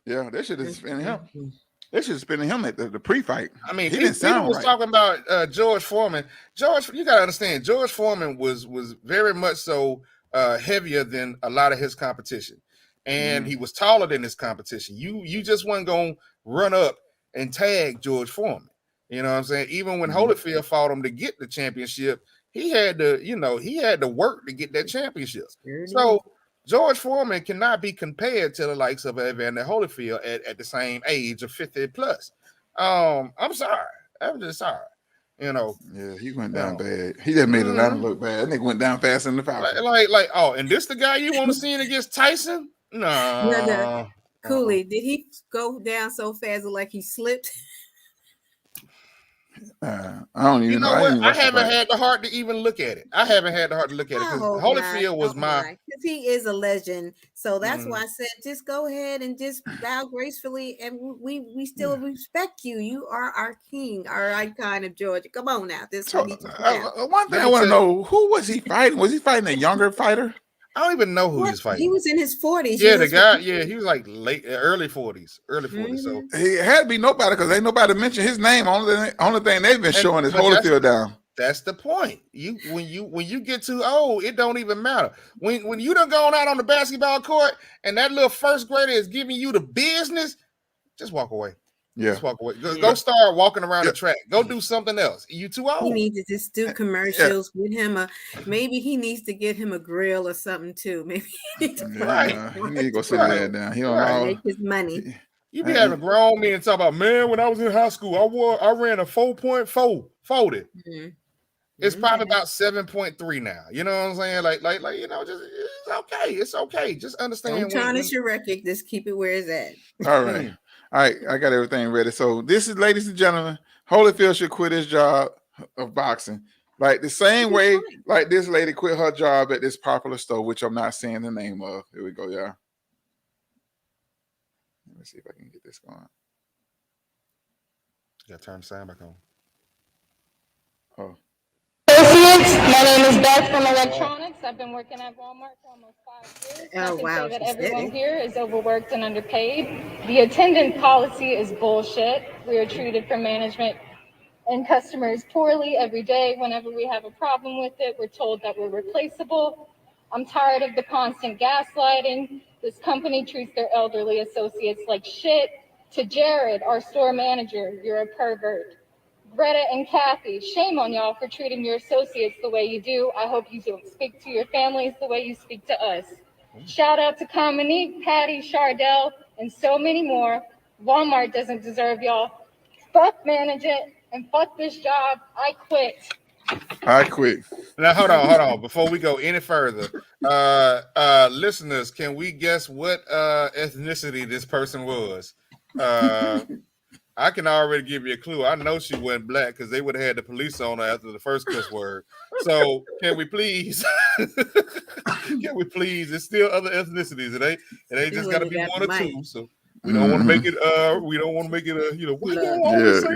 S2: Yeah, they should have suspended him. They should have suspended him at the pre-fight.
S1: I mean,
S2: he didn't
S1: people
S2: sound
S1: was
S2: right.
S1: talking about George Foreman. George, you gotta understand, George Foreman was very much so heavier than a lot of his competition, and he was taller than his competition. You just wasn't gonna run up and tag George Foreman. You know what I'm saying? Even when Holyfield fought him to get the championship, he had to work to get that championship. So George Foreman cannot be compared to the likes of Evander Holyfield at the same age of 50 plus. I'm sorry. I'm just sorry.
S2: Yeah, he went down bad. He just made Atlanta look bad. That nigga went down fast in the Falcon.
S1: And this the guy you want to see against Tyson? No.
S3: Cooley, did he go down so fast like he slipped?
S2: I don't even know.
S1: I haven't had the heart to even look at it. I haven't had the heart to look at it because Holyfield was
S3: because he is a legend. So that's why I said just go ahead and just bow gracefully, and we still respect you. You are our king, our icon of Georgia. Come on now.
S2: One thing I want to know: who was he fighting? Was he fighting a younger fighter?
S1: I don't even know who he's fighting.
S3: He was in his 40s.
S1: Yeah, the guy. Yeah, he was like early 40s. So
S2: he had to be nobody because ain't nobody mentioned his name. Only thing they've been showing is Holyfield down.
S1: That's the point. When you get too old, it don't even matter. When you done gone out on the basketball court and that little first grader is giving you the business, just walk away.
S2: Yeah,
S1: just walk away. Go start walking around the track. Go do something else. You too old.
S3: He needs to just do commercials with him. Maybe he needs to get him a grill or something too. Maybe he needs to
S2: he need to go sit his head down. He don't know.
S3: Make his money.
S1: You be having grown men talk about, man, when I was in high school, I ran a 4.4 40. It's probably about 7.3 now. You know what I'm saying? Like just it's okay. It's okay. Just understand.
S3: Don't tarnish your record. Just keep it where it's at.
S2: All right. All right, I got everything ready. So this is, ladies and gentlemen, Holyfield should quit his job of boxing. Like the same way, like this lady quit her job at this popular store, which I'm not saying the name of. Here we go, y'all. Let me see if I can get this going.
S1: You gotta turn the sound back on.
S4: Oh. Associates, my name is Beth from Electronics. I've been working at Walmart for almost 5 years. I can say that everyone here is overworked and underpaid. The attendant policy is bullshit. We are treated from management and customers poorly every day. Whenever we have a problem with it, we're told that we're replaceable. I'm tired of the constant gaslighting. This company treats their elderly associates like shit. To Jared, our store manager, you're a pervert. Greta and Kathy, shame on y'all for treating your associates the way you do. I hope you don't speak to your families the way you speak to us. Shout out to Cominique, Patty, Chardell, and so many more. Walmart doesn't deserve y'all. Fuck management and fuck this job. I quit.
S2: I quit.
S1: Now hold on. Before we go any further, listeners, can we guess what ethnicity this person was? I can already give you a clue. I know she wasn't black because they would have had the police on her after the first cuss word. So can we please? It's still other ethnicities. It ain't just got to be one or two. So we don't want to make it. We don't want to make it a.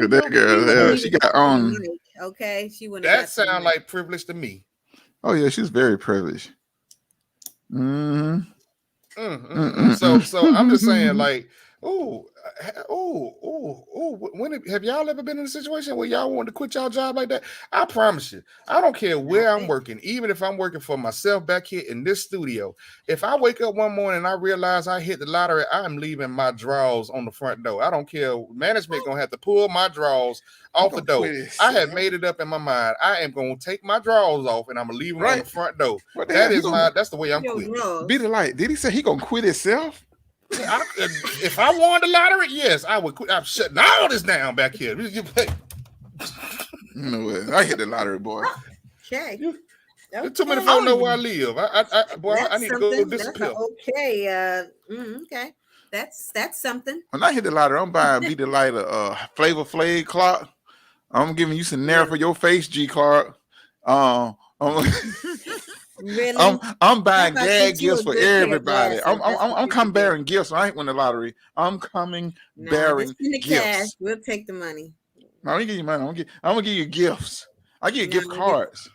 S2: That girl. She got on.
S3: Okay, she wouldn't.
S1: That sound like privilege to me.
S2: Oh yeah, she's very privileged.
S1: So I'm just saying, like, when have y'all ever been in a situation where y'all wanted to quit y'all job like that? I promise you, I don't care where I'm working, even if I'm working for myself back here in this studio. If I wake up one morning and I realize I hit the lottery, I'm leaving my drawers on the front door. I don't care. Management gonna have to pull my drawers off the door. I have made it up in my mind. I am gonna take my drawers off and I'm gonna leave them on the front door. That's the way I'm quitting.
S2: Be the light. Did he say he gonna quit himself?
S1: If I won the lottery, yes, I would quit. I'm shutting all this down back here.
S2: You know what? I hit the lottery, boy.
S3: Okay.
S1: Too many folks know where I live. I need to go disappear.
S3: Okay. That's something.
S2: When I hit the lottery, I'm buying Be the Light Flavor Flav Clark. I'm giving you some nair for your face, G Clark.
S3: Really?
S2: I'm
S3: I
S2: buying
S3: thought
S2: gag
S3: you
S2: gifts
S3: a
S2: for
S3: good pair of
S2: everybody.
S3: glasses. That's what
S2: I'm
S3: you
S2: coming
S3: should get.
S2: bearing gifts. I ain't win the lottery. I'm coming
S3: Nah, just
S2: bearing
S3: send the cash.
S2: gifts.
S3: We'll take the money.
S2: No, I ain't give you money. I'm gonna give you gifts. I give you
S3: No,
S2: gift cards.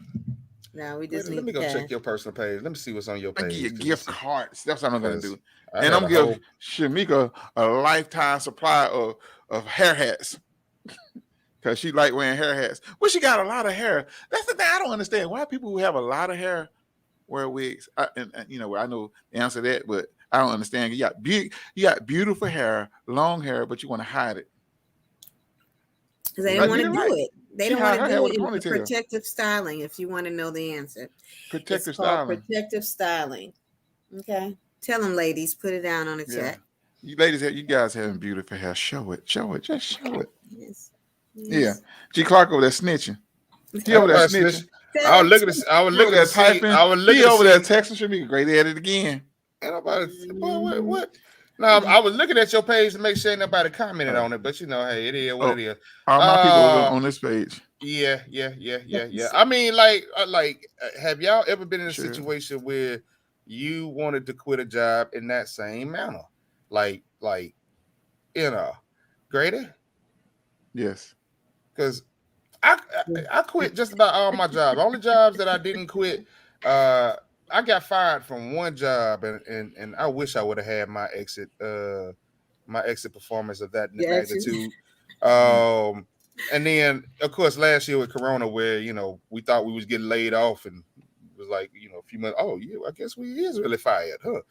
S3: we just
S1: Grady, let
S3: need
S1: me
S3: the
S1: go check
S3: cash.
S1: your personal page. Let me see what's on your
S2: I give you
S1: page
S2: gift cards. That's what I'm gonna do.
S1: I
S2: And
S1: had
S2: I'm
S1: a
S2: gonna
S1: whole.
S2: give Shamika a lifetime supply of hair hats. Because she like wearing hair hats. Well, she got a lot of hair. That's the thing I don't understand. Why people who have a lot of hair wear wigs? And you know, I know the answer to that, but I don't understand. You got beautiful hair, long hair, but you want to hide it.
S3: Because they don't
S2: Like
S3: want to
S2: Nita
S3: do
S2: Light.
S3: it. They
S2: She
S3: don't want
S2: hide
S3: to
S2: her hair
S3: do
S2: with
S3: it.
S2: a
S3: It's
S2: ponytail.
S3: protective styling, if you want to know the answer. It's
S2: Protective
S3: called
S2: styling.
S3: protective styling. Okay. Tell them, ladies, put it down on the
S2: Yeah.
S3: chat.
S2: You ladies, you guys having beautiful hair. Show it. Just show it.
S3: Yes.
S2: Yeah. G Clark over there snitching. He
S1: I
S2: over
S1: don't
S2: there
S1: know,
S2: snitching.
S1: I was looking to. I was
S2: He over
S1: looking
S2: there
S1: to see.
S2: typing.
S1: I was looking
S2: He
S1: to
S2: over there
S1: see.
S2: texting Shamika. Great at it again.
S1: And I'm about to, what? No, I was looking at your page to make sure nobody commented on it, but you know, hey, it is what it is.
S2: All my people on this page.
S1: Yeah. I mean, have y'all ever been in a situation where you wanted to quit a job in that same manner, like Grady?
S2: Yes.
S1: Because I quit just about all my jobs. Only jobs that I didn't quit, I got fired from one job, and I wish I would have had my exit performance of that magnitude. And then of course last year with Corona, where we thought we was getting laid off, and it was like a few months. Oh yeah, I guess we is really fired, huh?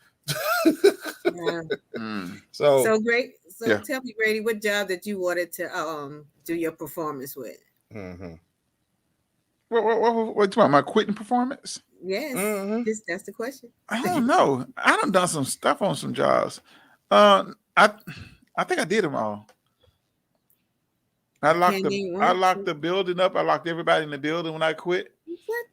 S3: So great. So tell me, Grady, what job that you wanted to do your performance with?
S2: Mm-hmm. What about my quitting performance?
S3: Yes, that's the question.
S2: I don't know. I done some stuff on some jobs. I think I did them all. I locked the building up. I locked everybody in the building when I quit.
S3: What?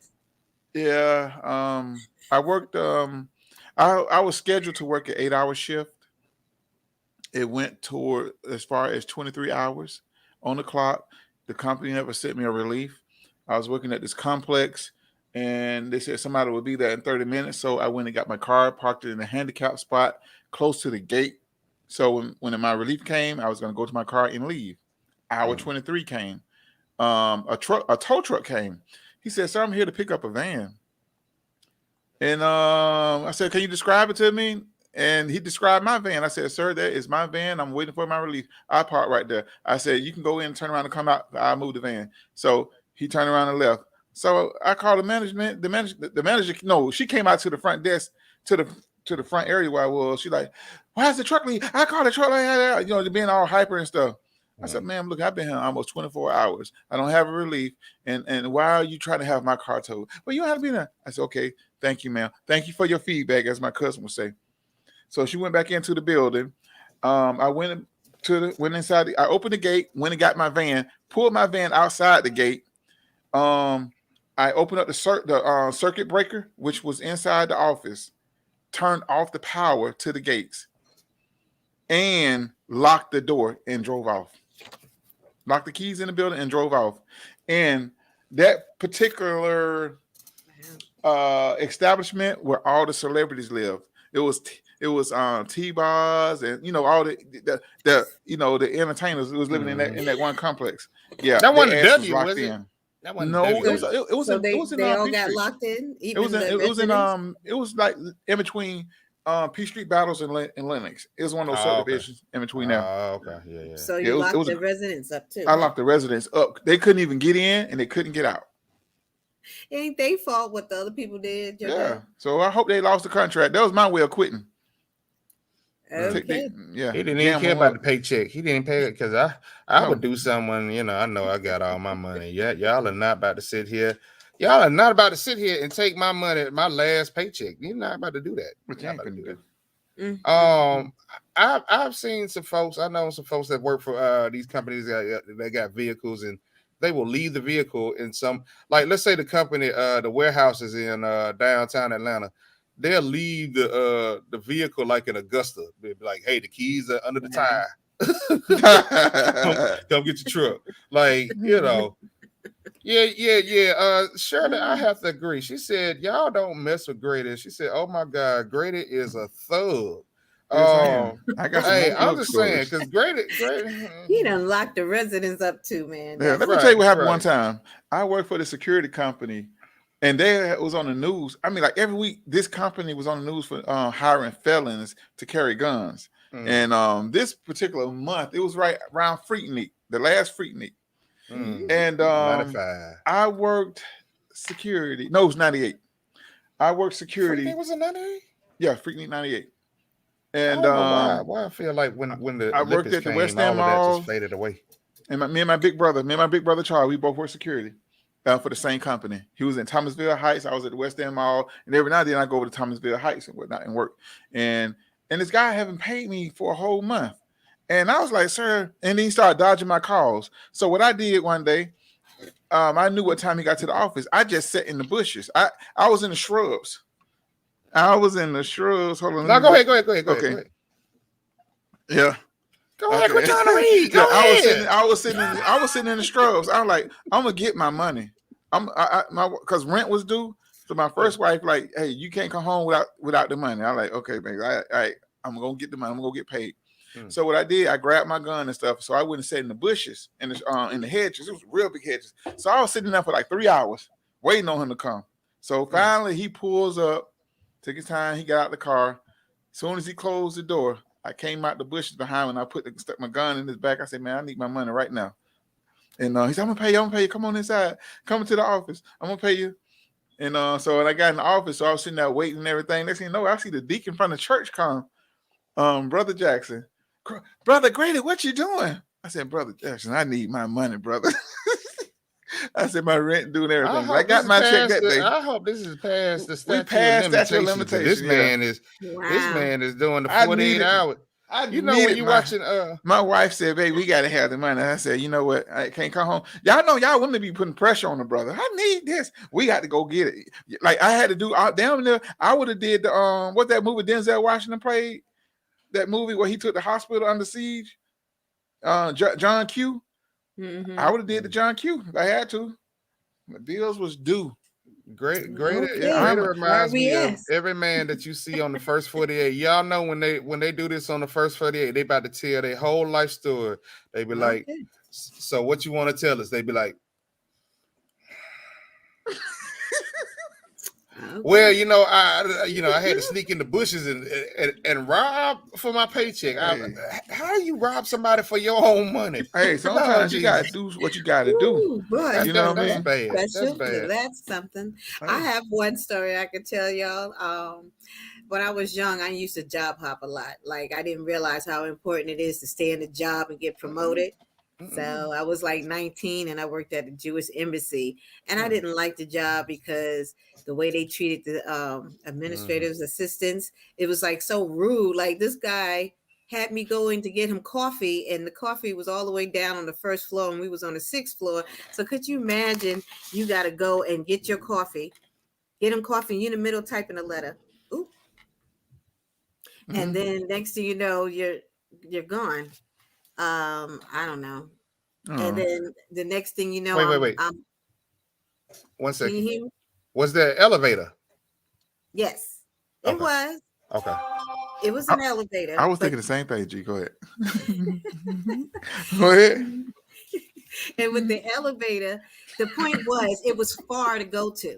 S2: Yeah. I worked. I was scheduled to work an 8-hour shift. It went toward as far as 23 hours on the clock. The company never sent me a relief. I was working at this complex, and they said somebody would be there in 30 minutes. So I went and got my car, parked it in a handicap spot close to the gate. So when my relief came, I was going to go to my car and leave. Hour 23 came. A tow truck came. He said, "Sir, I'm here to pick up a van." And I said, "Can you describe it to me?" And he described my van. I said, "Sir, that is my van. I'm waiting for my relief. I parked right there." I said, "You can go in, turn around, and come out. I'll move the van." So he turned around and left. So I called the management. The manager, no, she came out to the front desk, to the front area where I was. She like, "Why is the truck leave?" I called the truck like, being all hyper and stuff. I said, "Ma'am, look, I've been here almost 24 hours. I don't have a relief. And why are you trying to have my car towed?" "Well, you have to be there." I said, "Okay, thank you, ma'am. Thank you for your feedback," as my cousin would say. So she went back into the building. I went inside. I opened the gate, went and got my van, pulled my van outside the gate. I opened up the circuit breaker, which was inside the office, turned off the power to the gates, and locked the door and drove off. Locked the keys in the building and drove off. And that particular establishment where all the celebrities lived, it was T-Bars and all the entertainers who was living in that one complex. Yeah,
S1: that wasn't
S2: ass
S1: W, was it? That wasn't
S2: No,
S1: W.
S2: it was in
S3: they all got
S2: Peachtree.
S3: locked in.
S2: It was like in between Peachtree Battles and Lenox. It was one of those subdivisions in between there.
S1: Oh, okay, yeah.
S3: So you locked the residents up too.
S2: I locked the residents up. They couldn't even get in and they couldn't get out.
S3: It ain't their fault what the other people did.
S2: Yeah. So I hope they lost the contract. That was my way of quitting.
S3: Okay.
S1: He didn't even care about the paycheck. He didn't pay it because I would do something. I know I got all my money. Yeah, y'all are not about to sit here. Y'all are not about to sit here and take my money, my last paycheck. You're not about to do that.
S2: But you ain't gonna do
S1: that. I've seen some folks. I know some folks that work for these companies that got vehicles, and they will leave the vehicle in some, like, let's say the company, the warehouse is in downtown Atlanta. They'll leave the vehicle like in Augusta. They'll be like, "Hey, the keys are under the tire. come get your truck." Like, Yeah. Shirley, I
S3: Oh,
S1: have to agree. She said, "Y'all don't mess with Grady." She said, "Oh my God, Grady is a thug."
S2: Yes, I am.
S1: Um,
S2: I got some
S1: hey,
S2: more
S1: I'm
S2: thug
S1: just saying
S2: stories.
S1: because Grady,
S3: he done locked the residents up too, man.
S2: Yeah, let
S3: That's
S2: me tell
S1: right,
S2: you what happened one
S1: right.
S2: time. I worked for the security company, and they was on the news. I mean, like every week, this company was on the news for hiring felons to carry guns.
S1: Mm,
S2: And this particular month, it was right around Freaknik, the last Freaknik.
S1: mm.
S2: And
S1: 95.
S2: I worked security. No, it was 98. I worked
S1: Freaky
S2: security.
S1: was a 98.
S2: Yeah, Freaknik 98.
S1: I
S2: And
S1: don't know why. Why I feel like when the
S2: I worked
S1: Olympics
S2: at the
S1: came,
S2: West End
S1: all of that just
S2: Mall.
S1: faded away.
S2: And me and my big brother, Charlie, we both worked security for the same company. He was in Thomasville Heights. I was at the West End Mall, and every now and then I go over to Thomasville Heights and whatnot and work. And this guy haven't paid me for a whole month, and I was like, "Sir," and then he started dodging my calls. So what I did one day, I knew what time he got to the office. I just sat in the bushes. I was in the shrubs. I was in the shrubs. Hold on, let
S1: No,
S2: me
S1: go
S2: look.
S1: ahead, go ahead, go ahead, go ahead, go
S2: Okay,
S1: ahead.
S2: yeah.
S1: Go ahead, quit
S2: Okay.
S1: trying to read.
S2: Yeah,
S1: Go ahead.
S2: I was sitting in the shrubs. I'm like, I'm gonna get my money. My because rent was due. So my
S1: Yeah.
S2: first wife, like, hey, you can't come home without the money. I'm like, okay, baby, I'm gonna get the money. I'm gonna go get paid.
S1: Mm,
S2: So what I did, I grabbed my gun and stuff. So I wouldn't sit in the bushes and in the hedges. It was real big hedges. So I was sitting there for like 3 hours waiting on him to come. So
S1: mm.
S2: finally he pulls up, took his time. He got out the car. As soon as he closed the door, I came out the bushes behind him and stuck my gun in his back. I said, man, I need my money right now. And he said, I'm gonna pay you. I'm gonna pay you. Come on inside. Come into the office. I'm gonna pay you. And so when I got in the office, so I was sitting there waiting and everything. Next thing you know, I see the deacon from the church come. Brother Jackson, Brother Grady, what you doing? I said, Brother Jackson, I need my money, brother. I said my rent due and
S1: I
S2: everything. But I
S1: hope this
S2: got
S1: is
S2: my check
S1: past
S2: that
S1: the.
S2: day.
S1: I hope this is past the
S2: We
S1: statute of
S2: passed statute of
S1: limitations, and
S2: limitation. Yeah,
S1: this
S3: wow.
S1: man is doing the
S2: I
S1: 48
S2: needed.
S1: hours.
S2: I
S1: You know when
S2: needed
S1: you watching
S2: my wife said, "Baby, we got to have the money." I said, "You know what? I can't come home. Y'all know y'all women be putting pressure on the brother. I need this. We got to go get it. Like I had to do. Damn near, I would have did the what that movie Denzel Washington played. That movie where he took the hospital under siege. John Q. I
S3: Mm-hmm.
S2: would have did the John Q. If I had to. The bills was due.
S1: Greater
S2: Yeah,
S3: Okay.
S1: Greater
S3: Where are
S1: reminds
S3: we
S1: me
S3: at?
S1: of every man that you see on the first 48. Y'all know when they do this on the first 48, they about to tell their whole life story. They be like,
S3: Okay.
S1: so what you want to tell us? They be like, well,
S3: Okay.
S1: I had to sneak in the bushes and rob for my paycheck.
S2: hey,
S1: How you rob somebody for your own money?
S2: hey.
S1: Lord
S2: Sometimes you gotta
S1: Jesus,
S2: do what you gotta do.
S3: Ooh, boy,
S2: You know what I
S1: that's
S3: that's
S2: mean?
S1: bad. That's
S3: special. Now
S1: bad.
S3: that's something. I
S2: Hey.
S3: have one story I could tell y'all. When I was young, I used to job hop a lot. Like I didn't realize how important it is to stay in the job and get
S1: Mm-mm,
S3: promoted.
S1: mm-mm,
S3: So I was like 19 and I worked at the Jewish embassy. And I
S1: mm,
S3: didn't like the job because the way they treated the
S1: mhm,
S3: administrators, assistants, it was like so rude. Like this guy had me going to get him coffee and the coffee was all the way down on the first floor and we was on the sixth floor. So could you imagine you got to go and get your coffee, get him coffee and you in the middle typing a letter. Ooh. And
S2: Mm-hmm.
S3: then next thing you know, you're gone. I don't know. And
S2: Oh.
S3: then the next thing you know,
S1: Wait.
S3: I'm.
S1: 1 second.
S3: Can you hear me?
S1: Was there an elevator?
S3: Yes, it
S1: Okay.
S3: was.
S1: Okay.
S3: It was
S2: I,
S3: an elevator,
S2: I was
S3: but
S2: thinking the same thing. G, go ahead. Go ahead.
S3: and with the elevator, the point was it was far to go to.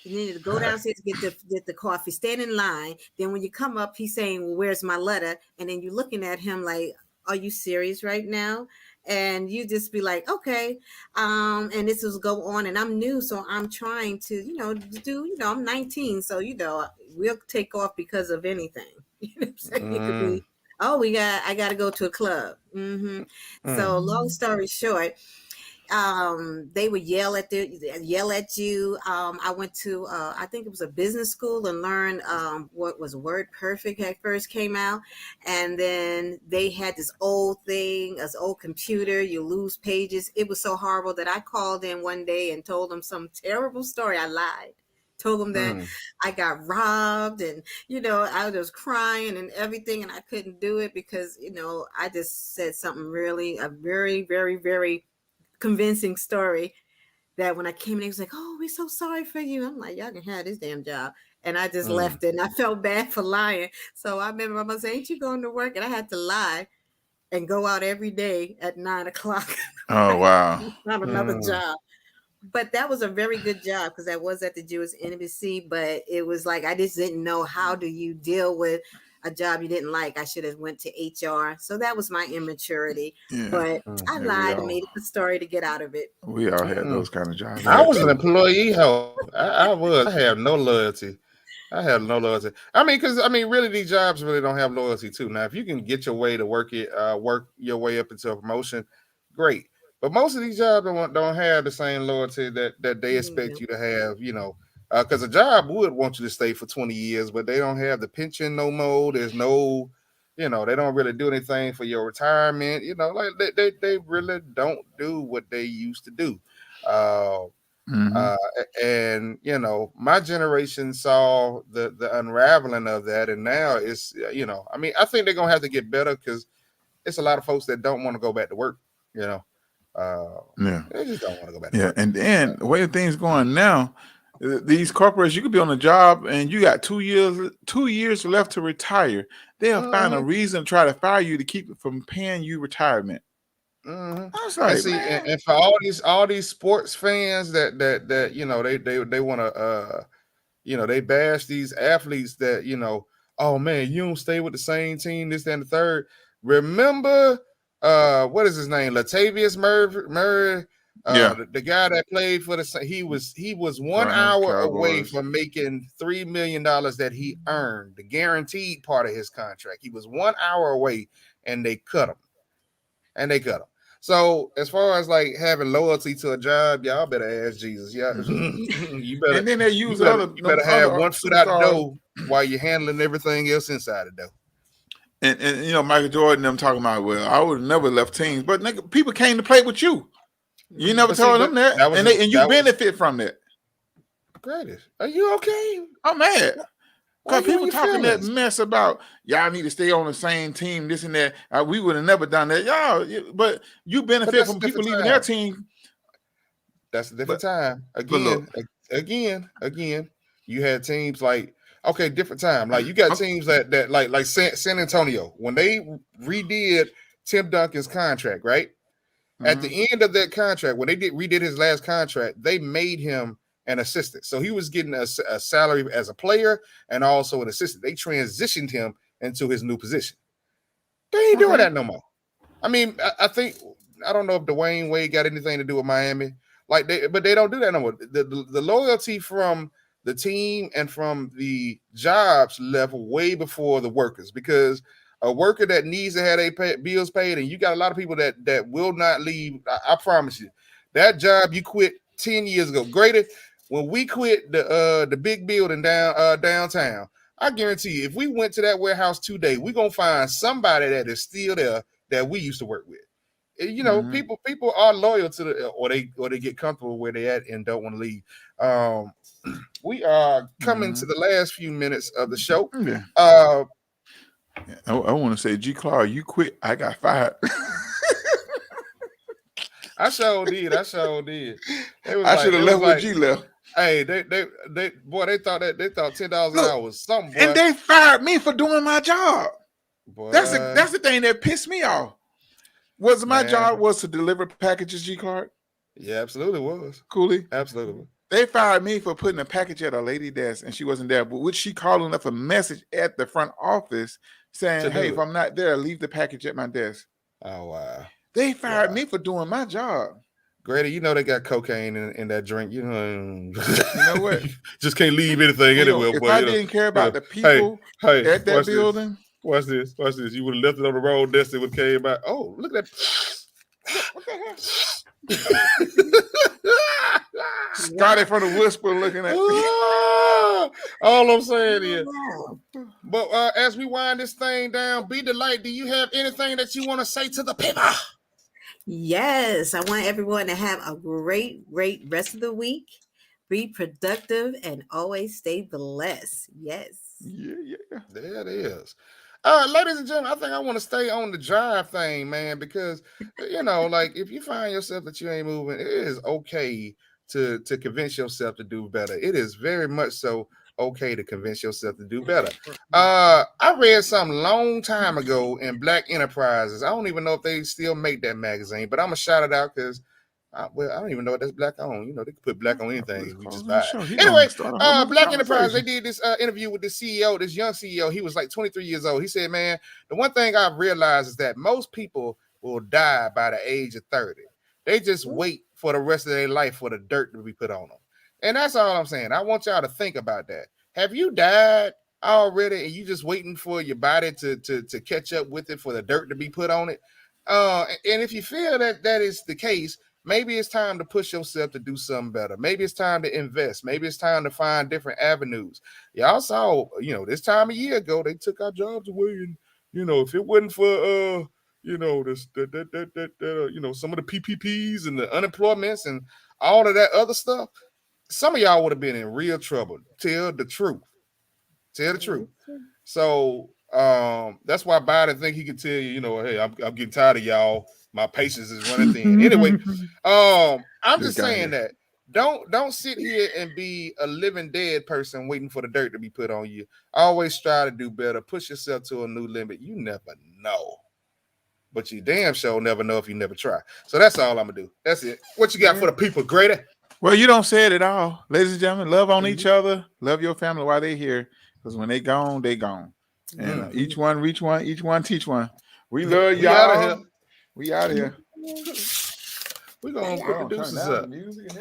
S3: You needed to go downstairs to get the coffee, stand in line. Then when you come up, he's saying, "Well, where's my letter?" And then you're looking at him like, "Are you serious right now?" And you just be like, "Okay." And this was go on, and I'm new, so I'm trying to, do, I'm 19, so we'll take off because of anything. You know what I'm saying? It could
S1: Mm,
S3: be, oh, I got to go to a club.
S1: mm,
S3: So long story short, they would yell at you. I went to I think it was a business school and learned what was Word Perfect at first came out, and then they had this old thing, this old computer. You lose pages. It was so horrible that I called in one day and told them some terrible story. I lied. Told them that
S1: mm,
S3: I got robbed, and I was crying and everything, and I couldn't do it because I just said something really, a very, very, very convincing story that when I came in, he was like, "Oh, we're so sorry for you." I'm like, "Y'all can have this damn job." And I just left it, and I felt bad for lying. So I remember my mother saying, "Ain't you going to work?" And I had to lie and go out every day at 9:00.
S2: Oh wow.
S3: Not another job. But that was a very good job because I was at the Jewish Embassy. But it was like I just didn't know how do you deal with a job you didn't like. I should have went to HR. So that was my immaturity.
S2: Yeah.
S3: But I
S2: Yeah,
S3: lied and made up a story to get out of it.
S2: We all had those kind of jobs.
S1: I was an employee help. I was. I have no loyalty. I mean, because really, these jobs really don't have loyalty too. Now, if you can get your way to work your way up into a promotion, great. But most of these jobs don't have the same loyalty that they expect you to have. Because a job would want you to stay for 20 years, but they don't have the pension no more. There's no, they don't really do anything for your retirement. Like they really don't do what they used to do. And my generation saw the unraveling of that, and now it's I think they're gonna have to get better because it's a lot of folks that don't want to go back to work. They just don't want to go back to work.
S2: And then the way things going now, these corporations, you could be on a job and you got 2 years left to retire. They'll find a reason to try to fire you to keep it from paying you retirement.
S1: I was like, and for all these sports fans that they want to they bash these athletes that oh man, you don't stay with the same team, this, that, and the third. Remember what is his name? Latavius Murray, the guy that played for he was 1 hour away from making $3 million that he earned, the guaranteed part of his contract. He was 1 hour away, and they cut him. So as far as like having loyalty to a job, y'all better ask Jesus. Yeah, you better.
S2: And then they use
S1: you better have one foot out the door while you're handling everything else inside the door.
S2: And Michael Jordan, them talking about, well, I would have never left teams, but nigga, people came to play with you. You never told them that, and you benefit from that.
S1: Grady, are you okay?
S2: I'm mad. Because people talking that mess about y'all need to stay on the same team, this and that. We would have never done that. Y'all, but you benefit from people leaving their team.
S1: That's a different time. Again, you had teams like, okay, different time. Like you got teams that like San Antonio, when they redid Tim Duncan's contract, right? At the end of that contract, when they redid his last contract, they made him an assistant. So he was getting a salary as a player and also an assistant. They transitioned him into his new position. They ain't doing that no more. I mean, I think, I don't know if Dwayne Wade got anything to do with Miami. But they don't do that no more. The loyalty from the team and from the jobs left way before the workers, because a worker that needs to have their bills paid, and you got a lot of people that will not leave. I promise you, that job you quit 10 years ago. Grady, when we quit the big building downtown, I guarantee you, if we went to that warehouse today, we're gonna find somebody that is still there that we used to work with. People are loyal to the or they get comfortable where they at and don't want to leave. We are coming to the last few minutes of the show.
S2: I want to say, G. Clark, you quit. I got fired.
S1: I sure did. I should
S2: have left when G left.
S1: Hey, they thought $10 an hour was something, boy.
S2: And they fired me for doing my job.
S1: Boy.
S2: That's the thing that pissed me off. My job was to deliver packages, G. Clark?
S1: Yeah, absolutely was.
S2: Cooley?
S1: Absolutely.
S2: They fired me for putting a package at a lady desk and she wasn't there, but which she calling up a message at the front office saying, hey, if I'm not there, leave the package at my desk.
S1: Oh, wow.
S2: They fired me for doing my job.
S1: Grady, they got cocaine in that drink. You know
S2: what?
S1: Just can't leave anything anywhere.
S2: If I didn't care about the people at that building.
S1: Watch this. You would have left it on the road desk. It would have came back. Oh, look at that.
S2: What the hell? Started from the whisper looking at me.
S1: All I'm saying is, but as we wind this thing down, Be the Light, do you have anything that you want to say to the people?
S3: Yes, I want everyone to have a great rest of the week. Be productive and always stay blessed. Yes.
S2: Yeah.
S1: There it is. Ladies and gentlemen, I think I want to stay on the drive thing, man, because like if you find yourself that you ain't moving, it is okay to convince yourself to do better. It is very much so okay to convince yourself to do better. I read something long time ago in Black Enterprises. I don't even know if they still make that magazine, but I'm gonna shout it out because I don't even know what that's black on. You know, they could put black on anything. We just buy it. Anyway, Black Enterprise, they did this interview with the CEO, this young CEO. He was like 23 years old. He said, man, the one thing I've realized is that most people will die by the age of 30. They just wait for the rest of their life for the dirt to be put on them. And that's all I'm saying. I want y'all to think about that. Have you died already and you just waiting for your body to catch up with it for the dirt to be put on it? And if you feel that that is the case, maybe it's time to push yourself to do something better. Maybe it's time to invest. Maybe it's time to find different avenues. Y'all saw, this time a year ago, they took our jobs away. And, if it wasn't for, this, some of the PPPs and the unemployments and all of that other stuff, some of y'all would have been in real trouble. Tell the truth. Tell the truth. So that's why Biden think he could tell you, hey, I'm getting tired of y'all. My patience is running thin. Anyway, I'm just saying that don't sit here and be a living dead person waiting for the dirt to be put on you. Always try to do better. Push yourself to a new limit. You never know. But you damn sure never know if you never try. So that's all I'm gonna do. That's it. What you got for the people, Grady?
S2: Well, you don't say it at all. Ladies and gentlemen, love on each other. Love your family while they're here. Because when they gone, they gone. And each one reach one, each one teach one. We love y'all.
S1: Out of here.
S2: We out of here.
S1: We're gonna put the deuces up.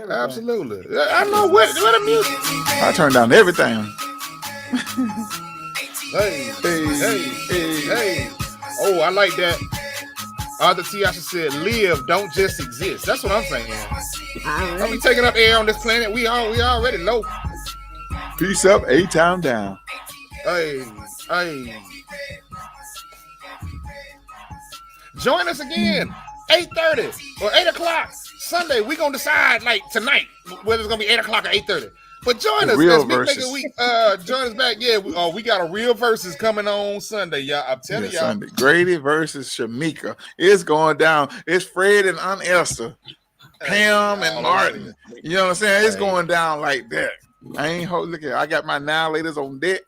S1: Absolutely. I know what the music.
S2: I turn down everything.
S1: Hey. Oh, I like that. Arthur T. Asher said, live, don't just exist. That's what I'm saying. Are we taking up air on this planet? We already low.
S2: Peace up, A-Town down.
S1: Hey. Join us again, 8:30 or 8 o'clock Sunday. We're going to decide, like, tonight, whether it's going to be 8 o'clock or 8:30. But join us as we make a week. Join us back. Yeah, we got a real versus coming on Sunday, y'all. I'm telling y'all.
S2: Sunday. Grady versus Shamika. It's going down. It's Fred and Aunt Esther. Pam and Martin. You know what I'm saying? It's going down like that. Look at, I got my annihilators on deck.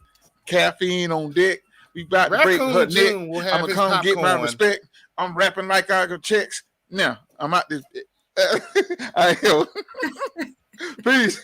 S2: Caffeine on deck. We about to break her neck. I'm going to come get my respect. I'm rapping like I got checks. Now, I'm out this. Peace.